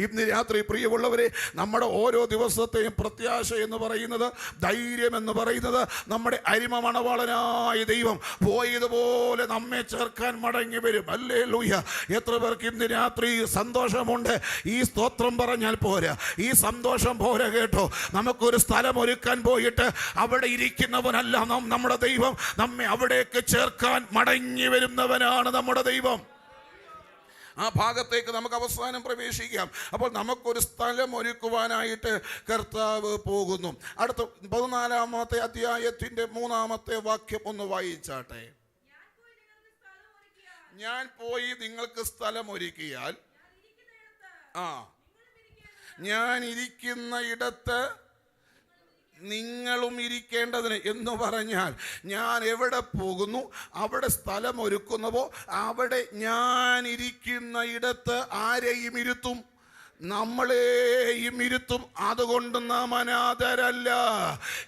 ഇന്ന് രാത്രി പ്രിയമുള്ളവരെ, നമ്മുടെ ഓരോ ദിവസത്തെയും പ്രത്യാശ എന്ന് പറയുന്നത്, ധൈര്യം എന്ന് പറയുന്നത്, നമ്മുടെ അരിമ മണവാളനായ ദൈവം പോയതുപോലെ നമ്മെ ചേർക്കാൻ മടങ്ങി വരും. ഹല്ലേലൂയ. എത്ര പേർക്ക് ഇന്ന് രാത്രി സന്തോഷമുണ്ട്? ഈ സ്തോത്രം പറഞ്ഞാൽ പോരാ, ഈ സന്തോഷം പോരാ കേട്ടോ. നമുക്കൊരു സ്ഥലം ഒരുക്കാൻ പോയിട്ട് അവിടെ ഇരിക്കുന്നവനല്ല നമ്മുടെ ദൈവം, നമ്മെ അവിടേക്ക് ചേർക്കാൻ മടങ്ങി വരുന്നവനാണ് നമ്മുടെ ദൈവം. ആ ഭാഗത്തേക്ക് നമുക്ക് അവസാനം പ്രവേശിക്കാം. അപ്പോൾ നമുക്കൊരു സ്ഥലം ഒരുക്കുവാനായിട്ട് കർത്താവ് പോകുന്നു. അടുത്ത 14-ാമത്തെ അധ്യായത്തിൻ്റെ 3-ാമത്തെ വാക്യം ഒന്ന് വായിച്ചാട്ടെ. ഞാൻ പോയി നിങ്ങൾക്ക് സ്ഥലം ഒരുക്കിയാൽ, ഞാൻ ഇരിക്കുന്ന ഇടത്ത് നിങ്ങളും ഇരിക്കേണ്ടതിന് എന്ന് പറഞ്ഞാൽ, ഞാൻ എവിടെ പോകുന്നു അവിടെ സ്ഥലം ഒരുക്കുന്നവോ അവിടെ ഞാൻ ഇരിക്കുന്ന ഇടത്ത് ആരെയും ഇരുത്തും, നമ്മളെയും ഇരുത്തും. അതുകൊണ്ട് നാം അനാഥരല്ല.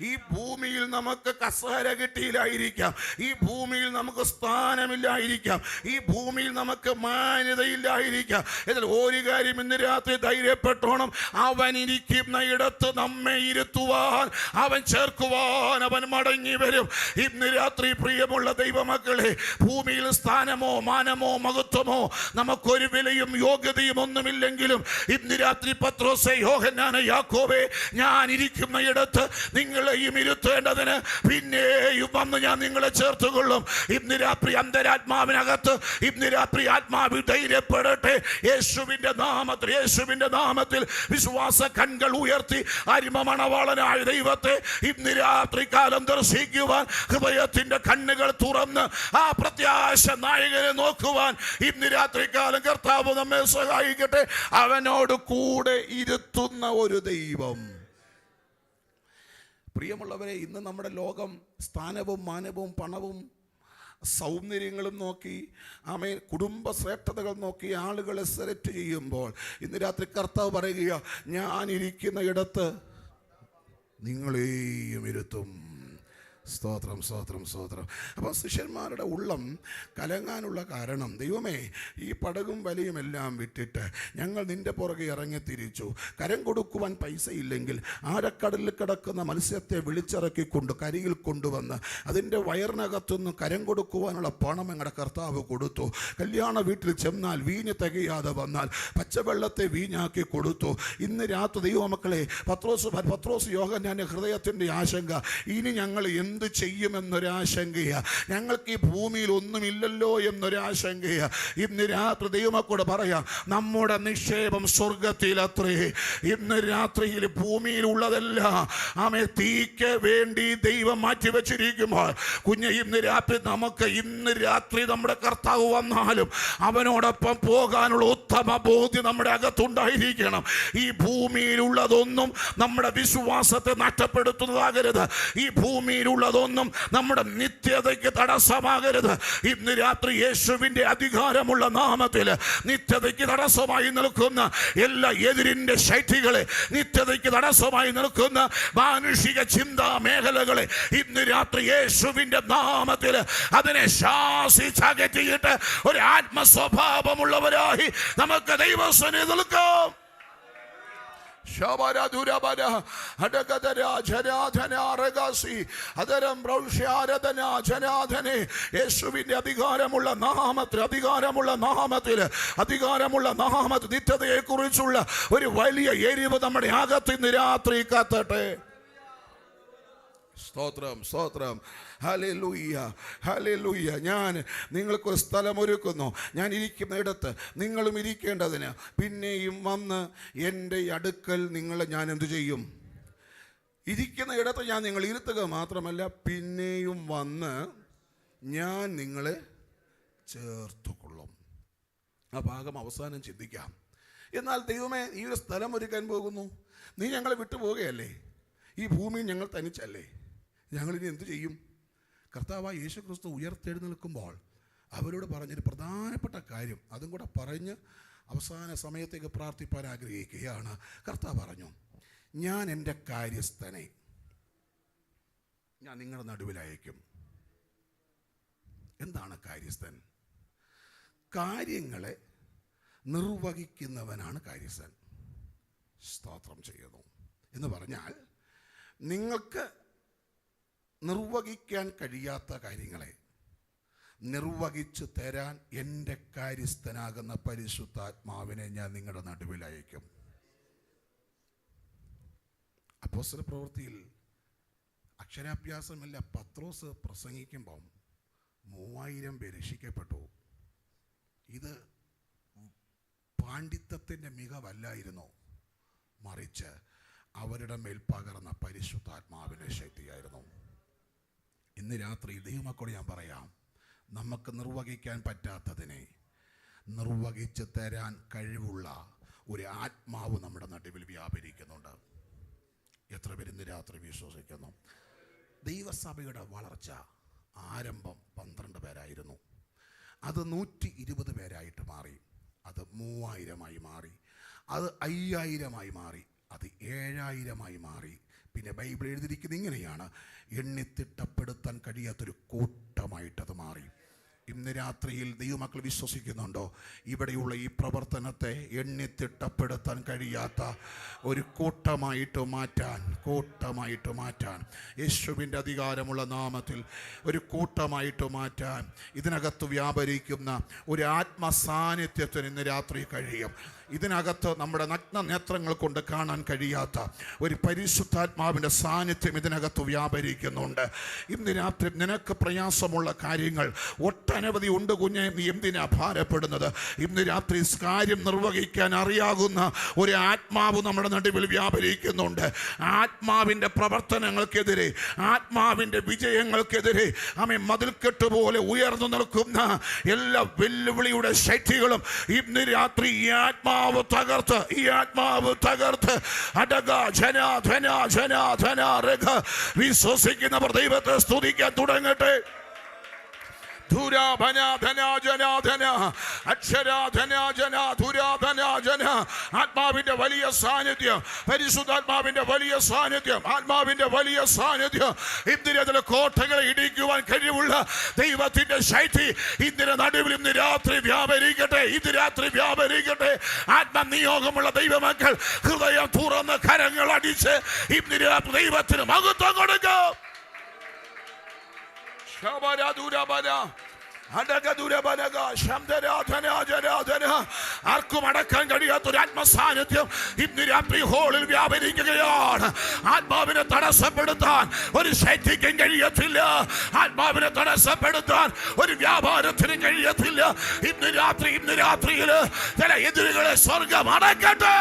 ഈ ഭൂമിയിൽ നമുക്ക് കസേര കിട്ടിയില്ലായിരിക്കാം, ഈ ഭൂമിയിൽ നമുക്ക് സ്ഥാനമില്ലായിരിക്കാം, ഈ ഭൂമിയിൽ നമുക്ക് മാന്യതയില്ലായിരിക്കാം. എന്നാൽ ഒരു കാര്യം ഇന്ന് രാത്രി ധൈര്യപ്പെട്ടോണം, അവൻ ഇരിക്കുന്ന ഇടത്ത് നമ്മെ ഇരുത്തുവാൻ, അവൻ ചേർക്കുവാൻ അവൻ മടങ്ങി വരും. ഇന്ന് രാത്രി പ്രിയമുള്ള ദൈവമക്കളെ, ഭൂമിയിൽ സ്ഥാനമോ മാനമോ മഹത്വമോ നമുക്കൊരു വിലയും യോഗ്യതയും ഒന്നുമില്ലെങ്കിലും ഇന്ന് രാത്രി പത്രോസേ, യോഹന്നാനെ, യാക്കോബേ, ഞാൻ ഇരിക്കുന്ന ഇടത്ത് നിങ്ങളെയും ഇരുത്തേണ്ടതിന് പിന്നെയും വന്ന് ഞാൻ നിങ്ങളെ ചേർത്തുകൊള്ളും. ഇന്ന് രാത്രി അന്തരാത്മാവിനകത്ത്, ഇന്ന് രാത്രി ആത്മാവിൽ ധൈര്യപ്പെടട്ടെ. യേശുവിൻ്റെ നാമത്തിൽ, യേശുവിൻ്റെ നാമത്തിൽ വിശ്വാസ കൺകൾ ഉയർത്തി അരിമ മണവാളനായ ദൈവത്തെ ഇന്ന് രാത്രി കാലം ദർശിക്കുവാൻ, ഹൃദയത്തിൻ്റെ കണ്ണുകൾ തുറന്ന് ആ പ്രത്യാശ നായകനെ നോക്കുവാൻ ഇന്ന് രാത്രി കാലം കർത്താവ് നമ്മെ സഹായിക്കട്ടെ. അവനോട് കൂടെ ഇരുത്തുന്ന ഒരു ദൈവം. പ്രിയമുള്ളവരെ, ഇന്ന് നമ്മുടെ ലോകം സ്ഥാനവും മാനവും പണവും സൗന്ദര്യങ്ങളും നോക്കി, കുടുംബ ശ്രേഷ്ഠതകൾ നോക്കി ആളുകളെ സെലക്ട് ചെയ്യുമ്പോൾ ഇന്ന് രാത്രി കർത്താവ് പറയുക, ഞാൻ ഇരിക്കുന്ന ഇടത്ത് നിങ്ങളെയും ഇരുത്തും. സ്തോത്രം, സ്തോത്രം, സ്തോത്രം. അപ്പോൾ ശിഷ്യന്മാരുടെ ഉള്ളം കലങ്ങാനുള്ള കാരണം, ദൈവമേ, ഈ പടകും വലയും എല്ലാം വിട്ടിട്ട് ഞങ്ങൾ നിൻ്റെ പുറകെ ഇറങ്ങി തിരിച്ചു. കരം കൊടുക്കുവാൻ പൈസ ഇല്ലെങ്കിൽ ആഴക്കടലിൽ കിടക്കുന്ന മത്സ്യത്തെ വിളിച്ചിറക്കിക്കൊണ്ട് കരിയിൽ കൊണ്ടുവന്ന് അതിൻ്റെ വയറിനകത്തുനിന്ന് കരം കൊടുക്കുവാനുള്ള പണം ഞങ്ങളുടെ കർത്താവ് കൊടുത്തു. കല്യാണ വീട്ടിൽ ചെന്നാൽ വീഞ്ഞ് തികയാതെ വന്നാൽ പച്ചവെള്ളത്തെ വീഞ്ഞാക്കി കൊടുത്തു. ഇന്ന് രാത്രി ദൈവമക്കളെ, പത്രോസ് യോഹന്നാന്റെ ഹൃദയത്തിൻ്റെ ആശങ്ക, ഇനി ഞങ്ങൾ എന്ത് ചെയ്യുമെന്നൊരാശങ്കയാ, ഞങ്ങൾക്ക് ഈ ഭൂമിയിൽ ഒന്നുമില്ലല്ലോ എന്നൊരാശങ്കയാ. ഇന്ന് രാത്രി ദൈവമക്കളോട് പറയാം, നമ്മുടെ നിക്ഷേപം സ്വർഗത്തിലത്രേ. ഇന്ന് രാത്രിയിൽ ഭൂമിയിലുള്ളതെല്ലാം തീക്ക് വേണ്ടി ദൈവം മാറ്റിവെച്ചിരിക്കുമ്പോൾ കുഞ്ഞ്, ഇന്ന് രാത്രി നമ്മുടെ കർത്താവ് വന്നാലും അവനോടൊപ്പം പോകാനുള്ള ഉത്തമ ബോധ്യം നമ്മുടെ അകത്തുണ്ടായിരിക്കണം. ഈ ഭൂമിയിലുള്ളതൊന്നും നമ്മുടെ വിശ്വാസത്തെ നഷ്ടപ്പെടുത്തുന്നതാകരുത്. ഈ ഭൂമിയിലുള്ള ഉള്ളതൊന്നും നമ്മുടെ നിത്യതയ്ക്ക് തടസ്സമാകരുത്. ഇന്ന് രാത്രി യേശുവിൻ്റെ അധികാരമുള്ള നാമത്തിൽ നിത്യതയ്ക്ക് തടസ്സമായി നിൽക്കുന്ന എല്ലാ എതിരിൻ്റെ ശക്തികളെ, നിത്യതയ്ക്ക് തടസ്സമായി നിൽക്കുന്ന മാനുഷിക ചിന്താ മേഖലകളെ ഇന്ന് രാത്രി യേശുവിൻ്റെ നാമത്തിൽ അതിനെ ശാസിച്ചകറ്റിയിട്ട് ഒരു ആത്മസ്വഭാവമുള്ളവരായി നമുക്ക് ദൈവസന്നിധിയിൽ നിൽക്കാം. യേശുവിന്റെ അധികാരമുള്ള നാമത്തിൽ നിത്യതയെ കുറിച്ചുള്ള ഒരു വലിയ എരിവ് നമ്മുടെ അകത്ത് ഇന്ന് രാത്രി കത്തട്ടെ. സ്തോത്രം, സ്തോത്രം. Hallelujah, hallelujah. ഞാൻ നിങ്ങൾക്കൊരു സ്ഥലം ഒരുക്കുന്നു. ഞാൻ ഇരിക്കുന്ന ഇടത്ത് നിങ്ങളും ഇരിക്കേണ്ടതിന് പിന്നെയും വന്ന് എൻ്റെ അടുക്കൽ നിങ്ങളെ ഞാൻ എന്തു ചെയ്യും? ഇരിക്കുന്ന ഇടത്ത് ഞാൻ നിങ്ങൾ ഇരുത്തുക മാത്രമല്ല, പിന്നെയും വന്ന് ഞാൻ നിങ്ങളെ ചേർത്തുകൊള്ളും. ആ ഭാഗം അവസാനം ചിന്തിക്കാം. എന്നാൽ ദൈവമേ, ഈ ഒരു സ്ഥലം ഒരുക്കാൻ പോകുന്നു, നീ ഞങ്ങളെ വിട്ടുപോകുകയല്ലേ? ഈ ഭൂമിയിൽ ഞങ്ങൾ തനിച്ചല്ലേ? ഞങ്ങളിനി എന്തു ചെയ്യും? കർത്താവായ യേശു ക്രിസ്തു ഉയർത്തെഴുന്നേൽക്കുമ്പോൾ അവരോട് പറഞ്ഞൊരു പ്രധാനപ്പെട്ട കാര്യം, അതും കൂടെ പറഞ്ഞ് അവസാന സമയത്തേക്ക് പ്രാർത്ഥിപ്പാൻ ആഗ്രഹിക്കുകയാണ്. കർത്താവ് പറഞ്ഞു, ഞാൻ എൻ്റെ കാര്യസ്ഥനെ ഞാൻ നിങ്ങളുടെ നടുവിലയക്കും. എന്താണ് കാര്യസ്ഥൻ? കാര്യങ്ങളെ നിർവഹിക്കുന്നവനാണ് കാര്യസ്ഥൻ. സ്തോത്രം ചെയ്യുന്നു എന്ന് പറഞ്ഞാൽ, നിങ്ങൾക്ക് നിർവഹിക്കാൻ കഴിയാത്ത കാര്യങ്ങളെ നിർവഹിച്ചു തരാൻ എൻ്റെ കാര്യസ്ഥനാകുന്ന പരിശുദ്ധാത്മാവിനെ ഞാൻ നിങ്ങളുടെ നടുവിൽ അയക്കും. അപ്പോസ്തല പ്രവൃത്തിയിൽ അക്ഷരാഭ്യാസമില്ല, പത്രോസ് പ്രസംഗിക്കുമ്പം 3000 പേര് രക്ഷിക്കപ്പെട്ടു. ഇത് പാണ്ഡിത്യത്തിൻ്റെ മികവല്ലായിരുന്നു, മറിച്ച് അവരുടെ മേൽ പകർന്ന പരിശുദ്ധാത്മാവിൻ്റെ ശക്തിയായിരുന്നു. ഇന്ന് രാത്രി ദൈവമക്കളോട് ഞാൻ പറയാം, നമുക്ക് നിർവഹിക്കാൻ പറ്റാത്തതിനെ നിർവഹിച്ച് തരാൻ കഴിവുള്ള ഒരു ആത്മാവ് നമ്മുടെ നടുവിൽ വ്യാപരിക്കുന്നുണ്ട്. എത്ര പേര് ഇന്ന് രാത്രി വിശ്വസിക്കുന്നു? ദൈവസഭയുടെ വളർച്ച ആരംഭം 12 പേരായിരുന്നു. അത് 120 പേരായിട്ട് മാറി. അത് 3000 മാറി. അത് 5000 മാറി. അത് 7000 മാറി. പിന്നെ ബൈബിൾ എഴുതിയിരിക്കുന്നത് ഇങ്ങനെയാണ്, എണ്ണിത്തിട്ടപ്പെടുത്താൻ കഴിയാത്തൊരു കൂട്ടമായിട്ടത് മാറി. ഇന്ന് രാത്രിയിൽ ദൈവമക്കൾ വിശ്വസിക്കുന്നുണ്ടോ? ഇവിടെയുള്ള ഈ പ്രവർത്തനത്തെ എണ്ണിത്തിട്ടപ്പെടുത്താൻ കഴിയാത്ത ഒരു കൂട്ടമായിട്ട് മാറ്റാൻ യേശുവിൻ്റെ അധികാരമുള്ള നാമത്തിൽ ഒരു കൂട്ടമായിട്ട് മാറ്റാൻ ഇതിനകത്ത് വ്യാപരിക്കുന്ന ഒരു ആത്മസാന്നിധ്യത്തിന് ഇന്ന് രാത്രി കഴിയും. ഇതിനകത്ത് നമ്മുടെ നഗ്ന നേത്രങ്ങൾ കൊണ്ട് കാണാൻ കഴിയാത്ത ഒരു പരിശുദ്ധാത്മാവിൻ്റെ സാന്നിധ്യം ഇതിനകത്ത് വ്യാപരിക്കുന്നുണ്ട്. ഇന്ന് രാത്രി നിനക്ക് പ്രയാസമുള്ള കാര്യങ്ങൾ ഒട്ടനവധി ഉണ്ട് കുഞ്ഞെ, നീ എന്തിനാ ഭാരപ്പെടുന്നത്? ഇന്ന് രാത്രി കാര്യം നിർവഹിക്കാൻ അറിയാകുന്ന ഒരു ആത്മാവ് നമ്മുടെ നടുവിൽ വ്യാപരിക്കുന്നുണ്ട്. ആത്മാവിൻ്റെ പ്രവർത്തനങ്ങൾക്കെതിരെ, ആത്മാവിൻ്റെ വിജയങ്ങൾക്കെതിരെ മതിൽക്കെട്ട് പോലെ ഉയർന്നു നിൽക്കുന്ന എല്ലാ വെല്ലുവിളിയുടെ ശക്തികളും ഇന്ന് രാത്രി ഈ ആത്മാവ് തകർത്ത് വിശ്വസിക്കുന്നവർ ദൈവത്തെ സ്തുതിക്കാൻ തുടങ്ങട്ടെ. ആത്മാവിന്റെ വലിയ സാന്നിധ്യം, പരിശുദ്ധാത്മാവിന്റെ വലിയ സാന്നിധ്യം, ആത്മാവിന്റെ വലിയ സാന്നിധ്യം, ഇന്ദിരത്തിലെ കോട്ടകളെ ഇടിക്കുവാൻ കഴിവുള്ള ദൈവത്തിന്റെ ശക്തി ഇന്ദിര നടുവിൽ ഇന്ന് രാത്രി വ്യാപരിക്കട്ടെ. ആത്മനിയോഗമുള്ള ദൈവമക്കൾ ഹൃദയം തുറന്ന് കരങ്ങൾ അടിച്ച് ഇന്ന് രാത്രി ദൈവത്തിന് മഹത്വം കൊടുക്കും. ആർക്കും അടക്കാൻ കഴിയാത്തൊരു ആത്മസാന്നിധ്യം ഇന്ന് രാത്രി ഹോളിൽ വ്യാപരിക്കുകയാണ്. ആത്മാവിനെ തടസ്സപ്പെടുത്താൻ ഒരു ശക്തിക്കും കഴിയത്തില്ല. ആത്മാവിനെ തടസ്സപ്പെടുത്താൻ ഒരു വ്യാപാരത്തിനും കഴിയത്തില്ല. ഇന്ന് രാത്രിയിൽ ചില എതിരുകളെ സ്വർഗം അടക്കട്ടെ.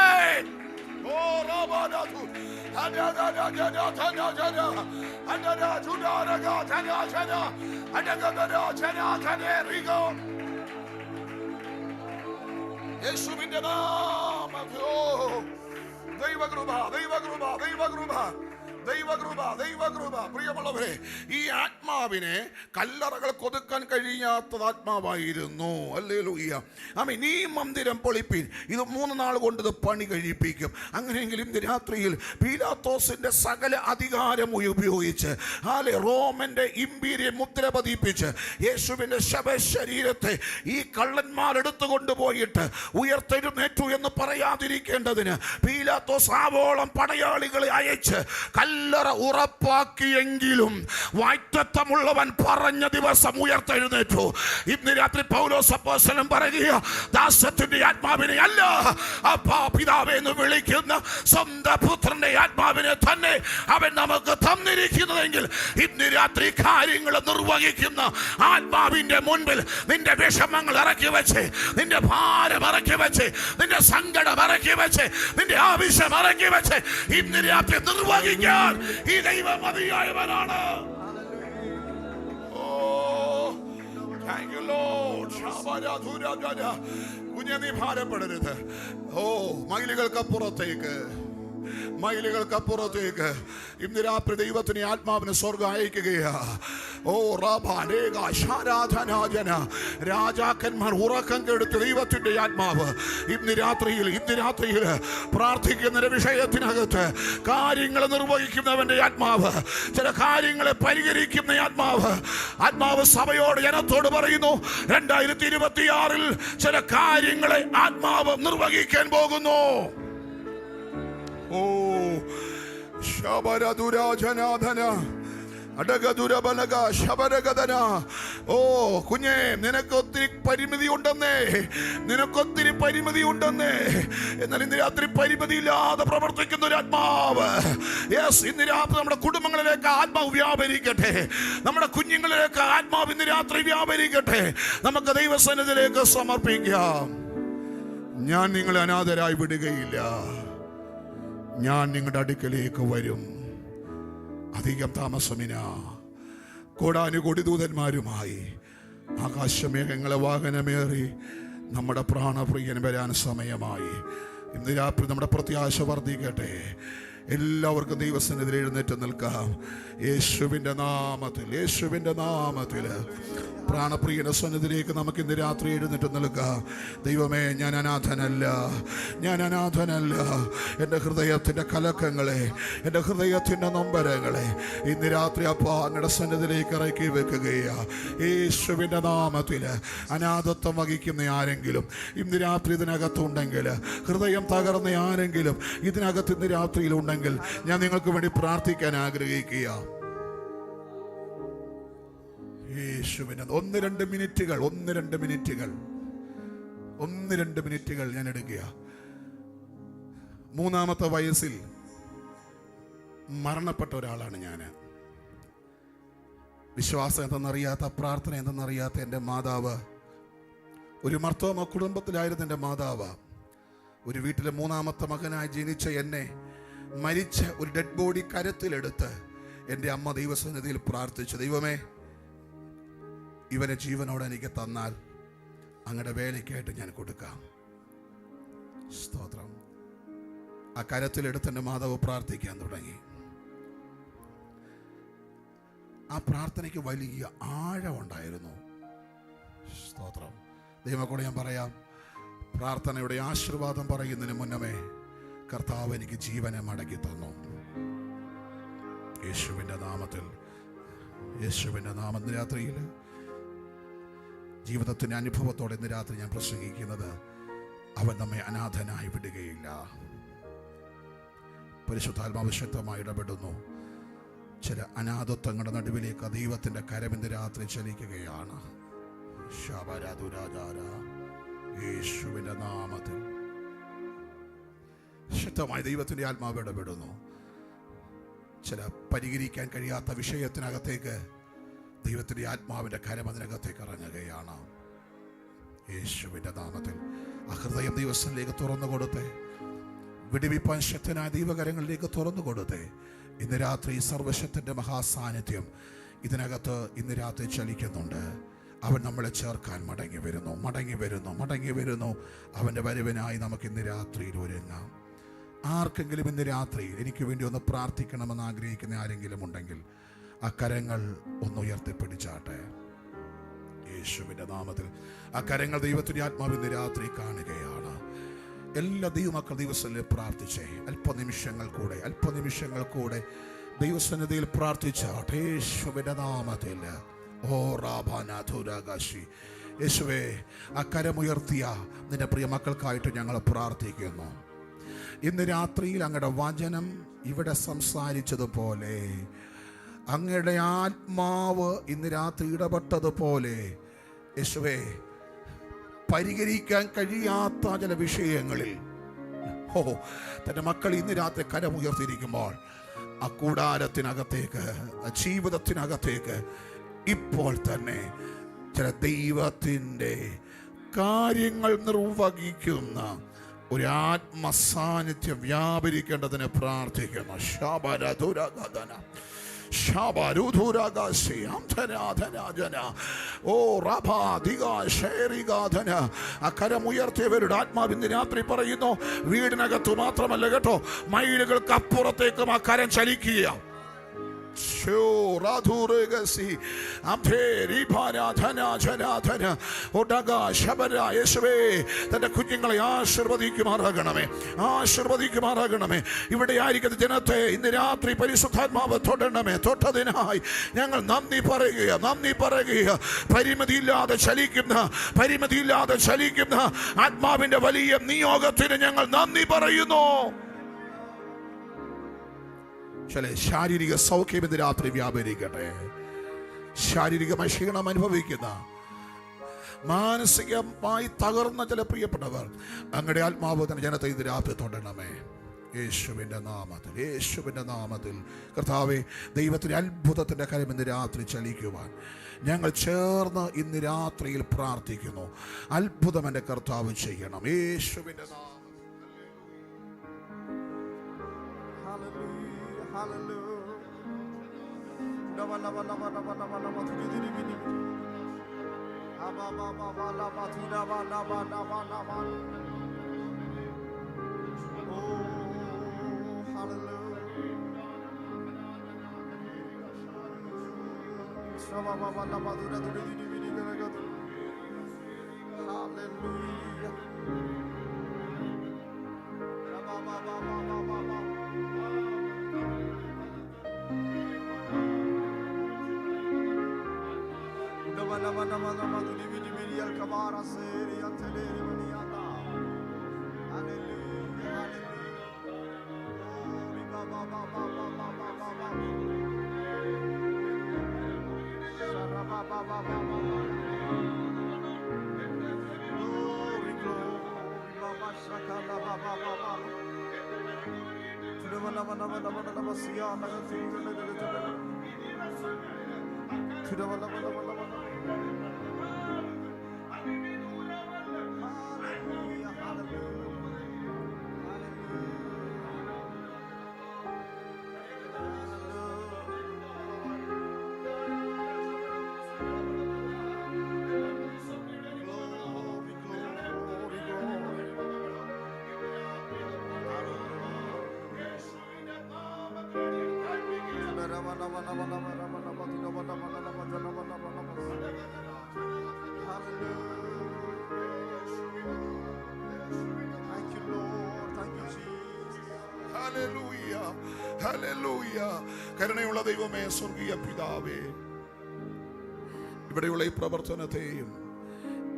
യേശുവിന്റെ നാമത്തിൽ ദൈവകൃപ ദൈവകൃപ, ദൈവകൃപ. പ്രിയമുള്ളവരെ, ഈ ആത്മാവിനെ കല്ലറകൾ കൊതുക്കാൻ കഴിയാത്തത് ആത്മാവായിരുന്നു. ഹല്ലേലൂയ. ആമേൻ. ഈ മന്ദിരം പൊളിപ്പീൻ, ഇത് 3 നാൾ കൊണ്ട് ഇത് പണി കഴിപ്പിക്കും. അങ്ങനെയെങ്കിലും ഇന്ന് രാത്രിയിൽ പീലാത്തോസിന്റെ സകല അധികാരം ഉപയോഗിച്ച് റോമന്റെ ഇമ്പീരിയം മുദ്ര പതിപ്പിച്ച് യേശുവിന്റെ ശവശരീരത്തെ ഈ കള്ളന്മാരെടുത്തു കൊണ്ടുപോയിട്ട് ഉയർത്തെഴുന്നേറ്റു എന്ന് പറയാതിരിക്കേണ്ടതിന് പീലാത്തോസ് ആവോളം പടയാളികളെ അയച്ച് കല്ലറ ഉറപ്പാക്കിയെങ്കിലും വായ്ത്തത്തമുള്ളവൻ പറഞ്ഞ ദിവസം ഉയർത്തെഴുന്നേറ്റു. ഇന്ന് രാത്രി പൗലോസ് അപ്പോസ്തലൻ പറയുക, ദാസത്തിന്റെ ആത്മാവിനെ അല്ല, അപ്പാ പിതാവേ എന്ന് വിളിക്കുന്ന സ്വന്തം പുത്രന്റെ ആത്മാവിനെ തന്നെ അവൻ നമുക്ക് തന്നിരിക്കുന്നതെങ്കിൽ ഇന്ന് രാത്രി കാര്യങ്ങൾ നിർവഹിക്കുന്ന ആത്മാവിന്റെ മുൻപിൽ നിന്റെ വിഷമങ്ങൾ ഇറക്കി വെച്ച്, നിന്റെ ഭാരം ഇറക്കി വെച്ച്, നിന്റെ സങ്കടം ഇറക്കി വെച്ച്, നിന്റെ ആവശ്യം ഇറക്കി വെച്ച് ഇന്ന് രാത്രി നിർവഹിക്കാൻ ഈ ദൈവം മതിയായവനാണ്. കുഞ്ഞെ, നീ ഭാരപ്പെടരുത്. മൈലുകൾക്കപ്പുറത്തേക്ക് ഇന്ന് രാത്രി ദൈവത്തിന് ആത്മാവിന് സ്വർഗം അയക്കുകയാ. രാജാക്കന്മാർ ഉറക്കം കെടുത്ത് ദൈവത്തിന്റെ ആത്മാവ് ഇന്ന് രാത്രിയിൽ പ്രാർത്ഥിക്കുന്ന വിഷയത്തിനകത്ത് കാര്യങ്ങൾ നിർവഹിക്കുന്നവന്റെ ആത്മാവ്, ചില കാര്യങ്ങളെ പരിഹരിക്കുന്ന ആത്മാവ് സഭയോട്, ജനത്തോട് പറയുന്നു, 2026 ചില കാര്യങ്ങളെ ആത്മാവ് നിർവഹിക്കാൻ പോകുന്നു. കുഞ്ഞേ, നിനക്കൊത്തിരി പരിമിതി ഉണ്ടെന്നേ, എന്നാൽ ഇന്ന് രാത്രി പരിമിതിയില്ലാതെ പ്രവർത്തിക്കുന്ന ഒരു ആത്മാവ്. ഇന്ന് രാത്രി നമ്മുടെ കുടുംബങ്ങളിലേക്ക് ആത്മാവ് വ്യാപരിക്കട്ടെ, നമ്മുടെ കുഞ്ഞുങ്ങളിലേക്ക് ആത്മാവ് ഇന്ന് രാത്രി വ്യാപരിക്കട്ടെ. നമുക്ക് ദൈവസന്നിധിയിലേക്ക് സമർപ്പിക്കാം. ഞാൻ നിങ്ങളെ അനാഥരായി വിടുകയില്ല, ഞാൻ നിങ്ങളുടെ അടുക്കലേക്ക് വരും. അധികം താമസമിന കോടാനുകോടി ദൂതന്മാരുമായി ആകാശമേഘങ്ങളെ വാഹനമേറി നമ്മുടെ പ്രാണപ്രിയൻ വരാൻ സമയമായി. ഇന്ന് രാത്രി നമ്മുടെ പ്രത്യാശ വർദ്ധിക്കട്ടെ. എല്ലാവർക്കും ദൈവസന്നിധിയിൽ എഴുന്നേറ്റ് നിൽക്കാം. യേശുവിൻ്റെ നാമത്തിൽ പ്രാണപ്രിയന്റെ സന്നിധിയിലേക്ക് നമുക്ക് ഇന്ന് രാത്രി എഴുന്നേറ്റ് നിൽക്കാം. ദൈവമേ, ഞാൻ അനാഥനല്ല. എൻ്റെ ഹൃദയത്തിൻ്റെ കലക്കങ്ങളെ, എൻ്റെ ഹൃദയത്തിൻ്റെ നൊമ്പരങ്ങളെ ഇന്ന് രാത്രി അപ്പാ അങ്ങയുടെ സന്നിധിയിലേക്ക് ഇറക്കി വെക്കുകയാ. യേശുവിൻ്റെ നാമത്തിൽ അനാഥത്വം വഹിക്കുന്ന ആരെങ്കിലും ഇന്ന് രാത്രി ഇതിനകത്തുണ്ടെങ്കിൽ, ഹൃദയം തകർന്ന ആരെങ്കിലും ഇതിനകത്ത് ഇന്ന് രാത്രിയിലുണ്ടെങ്കിൽ, ഞാൻ നിങ്ങൾക്ക് വേണ്ടി പ്രാർത്ഥിക്കാൻ ആഗ്രഹിക്കുക. യേശുവിനെ 1-2 മിനിറ്റുകൾ ഞാൻ എടുക്കുക. 3-ാമത്തെ വയസ്സിൽ മരണപ്പെട്ട ഒരാളാണ് ഞാൻ. വിശ്വാസം എന്തെന്നറിയാത്ത, പ്രാർത്ഥന എന്തെന്നറിയാത്ത എൻ്റെ മാതാവ്, ഒരു മർത്തോമ കുടുംബത്തിലായിരുന്നു എൻ്റെ മാതാവ്. ഒരു വീട്ടിലെ 3-ാമത്തെ മകനായി ജനിച്ച എന്നെ മരിച്ച ഒരു ഡെഡ് ബോഡി കരത്തിലെടുത്ത് എൻ്റെ അമ്മ ദൈവസന്നിധിയിൽ പ്രാർത്ഥിച്ചു, ദൈവമേ, ഇവനെ ജീവനോടെ എനിക്ക് തന്നാൽ അങ്ങയുടെ വേലയ്ക്കായിട്ട് ഞാൻ കൊടുക്കാം. സ്തോത്രം. ആ കരത്തിലെടുത്ത് എൻ്റെ മാതാവ് പ്രാർത്ഥിക്കാൻ തുടങ്ങി. ആ പ്രാർത്ഥനയ്ക്ക് വലിയ ആഴമുണ്ടായിരുന്നു. സ്തോത്രം. ദൈവമക്കളോട് ഞാൻ പറയാം, പ്രാർത്ഥനയുടെ ആശീർവാദം പറയുന്നതിന് മുന്നമേ കർത്താവ് എനിക്ക് ജീവനെ മടക്കി തന്നു. യേശുവിൻ്റെ നാമത്തിൽ രാത്രിയിൽ ജീവിതത്തിൻ്റെ അനുഭവത്തോടെ ഇന്ന് രാത്രി ഞാൻ പ്രസംഗിക്കുന്നത്, അവൻ നമ്മെ അനാഥനായി വിടുകയില്ല. പരിശുദ്ധാത്മാവ് ശക്തമായി ഇടപെടുന്നു. ചില അനാഥത്വങ്ങളുടെ നടുവിലേക്ക് ദൈവത്തിൻ്റെ കരം ഇന്ന് രാത്രി ചലിക്കുകയാണ്. യേശുവിൻ്റെ നാമത്തിൽ ശക്തമായി ദൈവത്തിൻ്റെ ആത്മാവ് ഇടപെടുന്നു. ചില പരിഹരിക്കാൻ കഴിയാത്ത വിഷയത്തിനകത്തേക്ക് ദൈവത്തിൻ്റെ ആത്മാവിൻ്റെ കരം അതിനകത്തേക്ക് ഇറങ്ങുകയാണ്. യേശുവിൻ്റെ നാമത്തിൽ ആ ഹൃദയം ദൈവത്തിലേക്ക് തുറന്നു കൊടുത്തേ. വിടുവിപ്പാൻ ശക്തനായ ദൈവകരങ്ങളിലേക്ക് തുറന്നു കൊടുത്തേ. ഇന്ന് രാത്രി സർവശക്തൻ്റെ മഹാസാന്നിധ്യം ഇതിനകത്ത് ഇന്ന് രാത്രി ചലിക്കുന്നുണ്ട്. അവൻ നമ്മളെ ചേർക്കാൻ മടങ്ങി വരുന്നു. അവൻ്റെ വരവിനായി നമുക്ക് ഇന്ന് രാത്രിയിൽ ഒരുങ്ങാം. ആർക്കെങ്കിലും ഇന്ന് രാത്രി എനിക്ക് വേണ്ടി ഒന്ന് പ്രാർത്ഥിക്കണമെന്ന് ആഗ്രഹിക്കുന്ന ആരെങ്കിലും ഉണ്ടെങ്കിൽ ആ കരങ്ങൾ ഒന്ന് ഉയർത്തിപ്പിടിച്ചാട്ടെ. യേശുവിൻ്റെ നാമത്തിൽ ആ കരങ്ങൾ ദൈവത്തിൻ്റെ ആത്മാവ് ഇന്ന് രാത്രി കാണുകയാണ്. എല്ലാ ദൈവമക്കൾ ദിവസങ്ങളിൽ പ്രാർത്ഥിച്ചേ. അല്പനിമിഷങ്ങൾ കൂടെ ദൈവസന്നിധിയിൽ പ്രാർത്ഥിച്ചാട്ടെ. യേശുവിൻ്റെ നാമത്തിൽ. ഓ റാബാനാഥുരാകാശി. യേശുവേ, ആ കരമുയർത്തിയ നിന്റെ പ്രിയ മക്കൾക്കായിട്ട് ഞങ്ങൾ പ്രാർത്ഥിക്കുന്നു. ഇന്ന് രാത്രിയിൽ അങ്ങയുടെ വചനം ഇവിടെ സംസാരിച്ചതുപോലെ, അങ്ങയുടെ ആത്മാവ് ഇന്ന് രാത്രി ഇടപെട്ടതുപോലെ, യേശുവേ, പരിഹരിക്കാൻ കഴിയാത്ത ചില വിഷയങ്ങളിൽ തൻ്റെ മക്കൾ ഇന്ന് രാത്രി കരമുയർത്തിയിരിക്കുമ്പോൾ ആ കൂടാരത്തിനകത്തേക്ക്, ആ ജീവിതത്തിനകത്തേക്ക് ഇപ്പോൾ തന്നെ ചില ദൈവത്തിൻ്റെ കാര്യങ്ങൾ നിർവഹിക്കുന്ന ഒരു ആത്മസാന്നിധ്യം വ്യാപരിക്കേണ്ടതിന് പ്രാർത്ഥിക്കുന്നു. കരമുയർത്തിയവരുടെ ആത്മാവ് ഇന്ന് രാത്രി പറയുന്നു, വീടിനകത്ത് മാത്രമല്ല കേട്ടോ, മൈലുകൾക്ക് അപ്പുറത്തേക്കും ആ കരം ചലിക്കുക. തന്റെ കുഞ്ഞുങ്ങളെ ആശീർവദിക്കുമാറാകണമേ. ഇവിടെ ആയിരിക്കുന്ന ജനത്തെ ഇന്ന് രാത്രി പരിശുദ്ധാത്മാവ് തൊട്ടതിനായി ഞങ്ങൾ നന്ദി പറയുക. പരിമിതിയില്ലാതെ ചലിക്കുന്ന ആത്മാവിന്റെ വലിയ നിയോഗത്തിന് ഞങ്ങൾ നന്ദി പറയുന്നു. ശാരീരിക സൗഖ്യം ഇന്ന് രാത്രി വ്യാപരിക്കട്ടെ. ശാരീരികമായി ക്ഷീണം അനുഭവിക്കുന്ന, മാനസികമായി തകർന്ന ചില പ്രിയപ്പെട്ടവർ, അങ്ങയുടെ ആത്മാവ് തന്നെ ജനത്തെ ഇന്ന് രാത്രി തൊടണമേ. യേശുവിൻ്റെ നാമത്തിൽ കർത്താവേ, ദൈവത്തിൻ്റെ അത്ഭുതത്തിൻ്റെ കാര്യം ഇന്ന് രാത്രി ചലിക്കുവാൻ ഞങ്ങൾ ചേർന്ന് ഇന്ന് രാത്രിയിൽ പ്രാർത്ഥിക്കുന്നു. അത്ഭുതം എൻ്റെ കർത്താവ് ചെയ്യണം. യേശുവിൻ്റെ നാമം. കരുണയുള്ള ദൈവമേ, സ്വർഗീയ പിതാവേ, ഇവിടെയുള്ള ഈ പ്രവർത്തനത്തെയും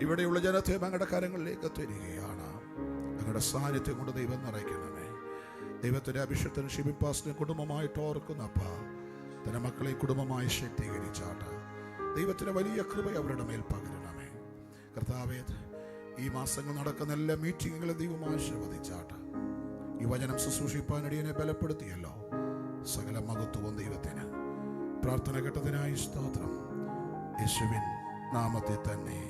ഇവിടെയുള്ള ജനത്തെയും അങ്ങയുടെ കരങ്ങളിലേക്ക് തരികയാണ്. അങ്ങയുടെ സാന്നിധ്യം കൊണ്ട് ദൈവം നിറയ്ക്കണമേ. ദൈവത്തിന്റെ അഭിഷേകത്തിന് ഷിബിപ്പാസിനെ കുടുംബമായിട്ട് ഓർക്കുന്നപ്പ തന്റെ മക്കളെ കുടുംബമായി ശക്തീകരിച്ചാട്ട് ദൈവത്തിന്റെ വലിയ കൃപ അവരുടെ മേൽ പകരണമേ. കർത്താവേ, ഈ മാസങ്ങൾ നടക്കുന്ന എല്ലാ മീറ്റിങ്ങുകളും ദൈവം ആശീർവദിച്ചാട്ട് ഈ വചനം ശുശ്രൂഷിപ്പാനടിയനെ ബലപ്പെടുത്തിയല്ലോ. സകല മഹത്വവും ദൈവത്തിന്. പ്രാർത്ഥന കേട്ടതിനായി സ്തോത്രം. യേശുവിൻ നാമത്തിൽ തന്നെ.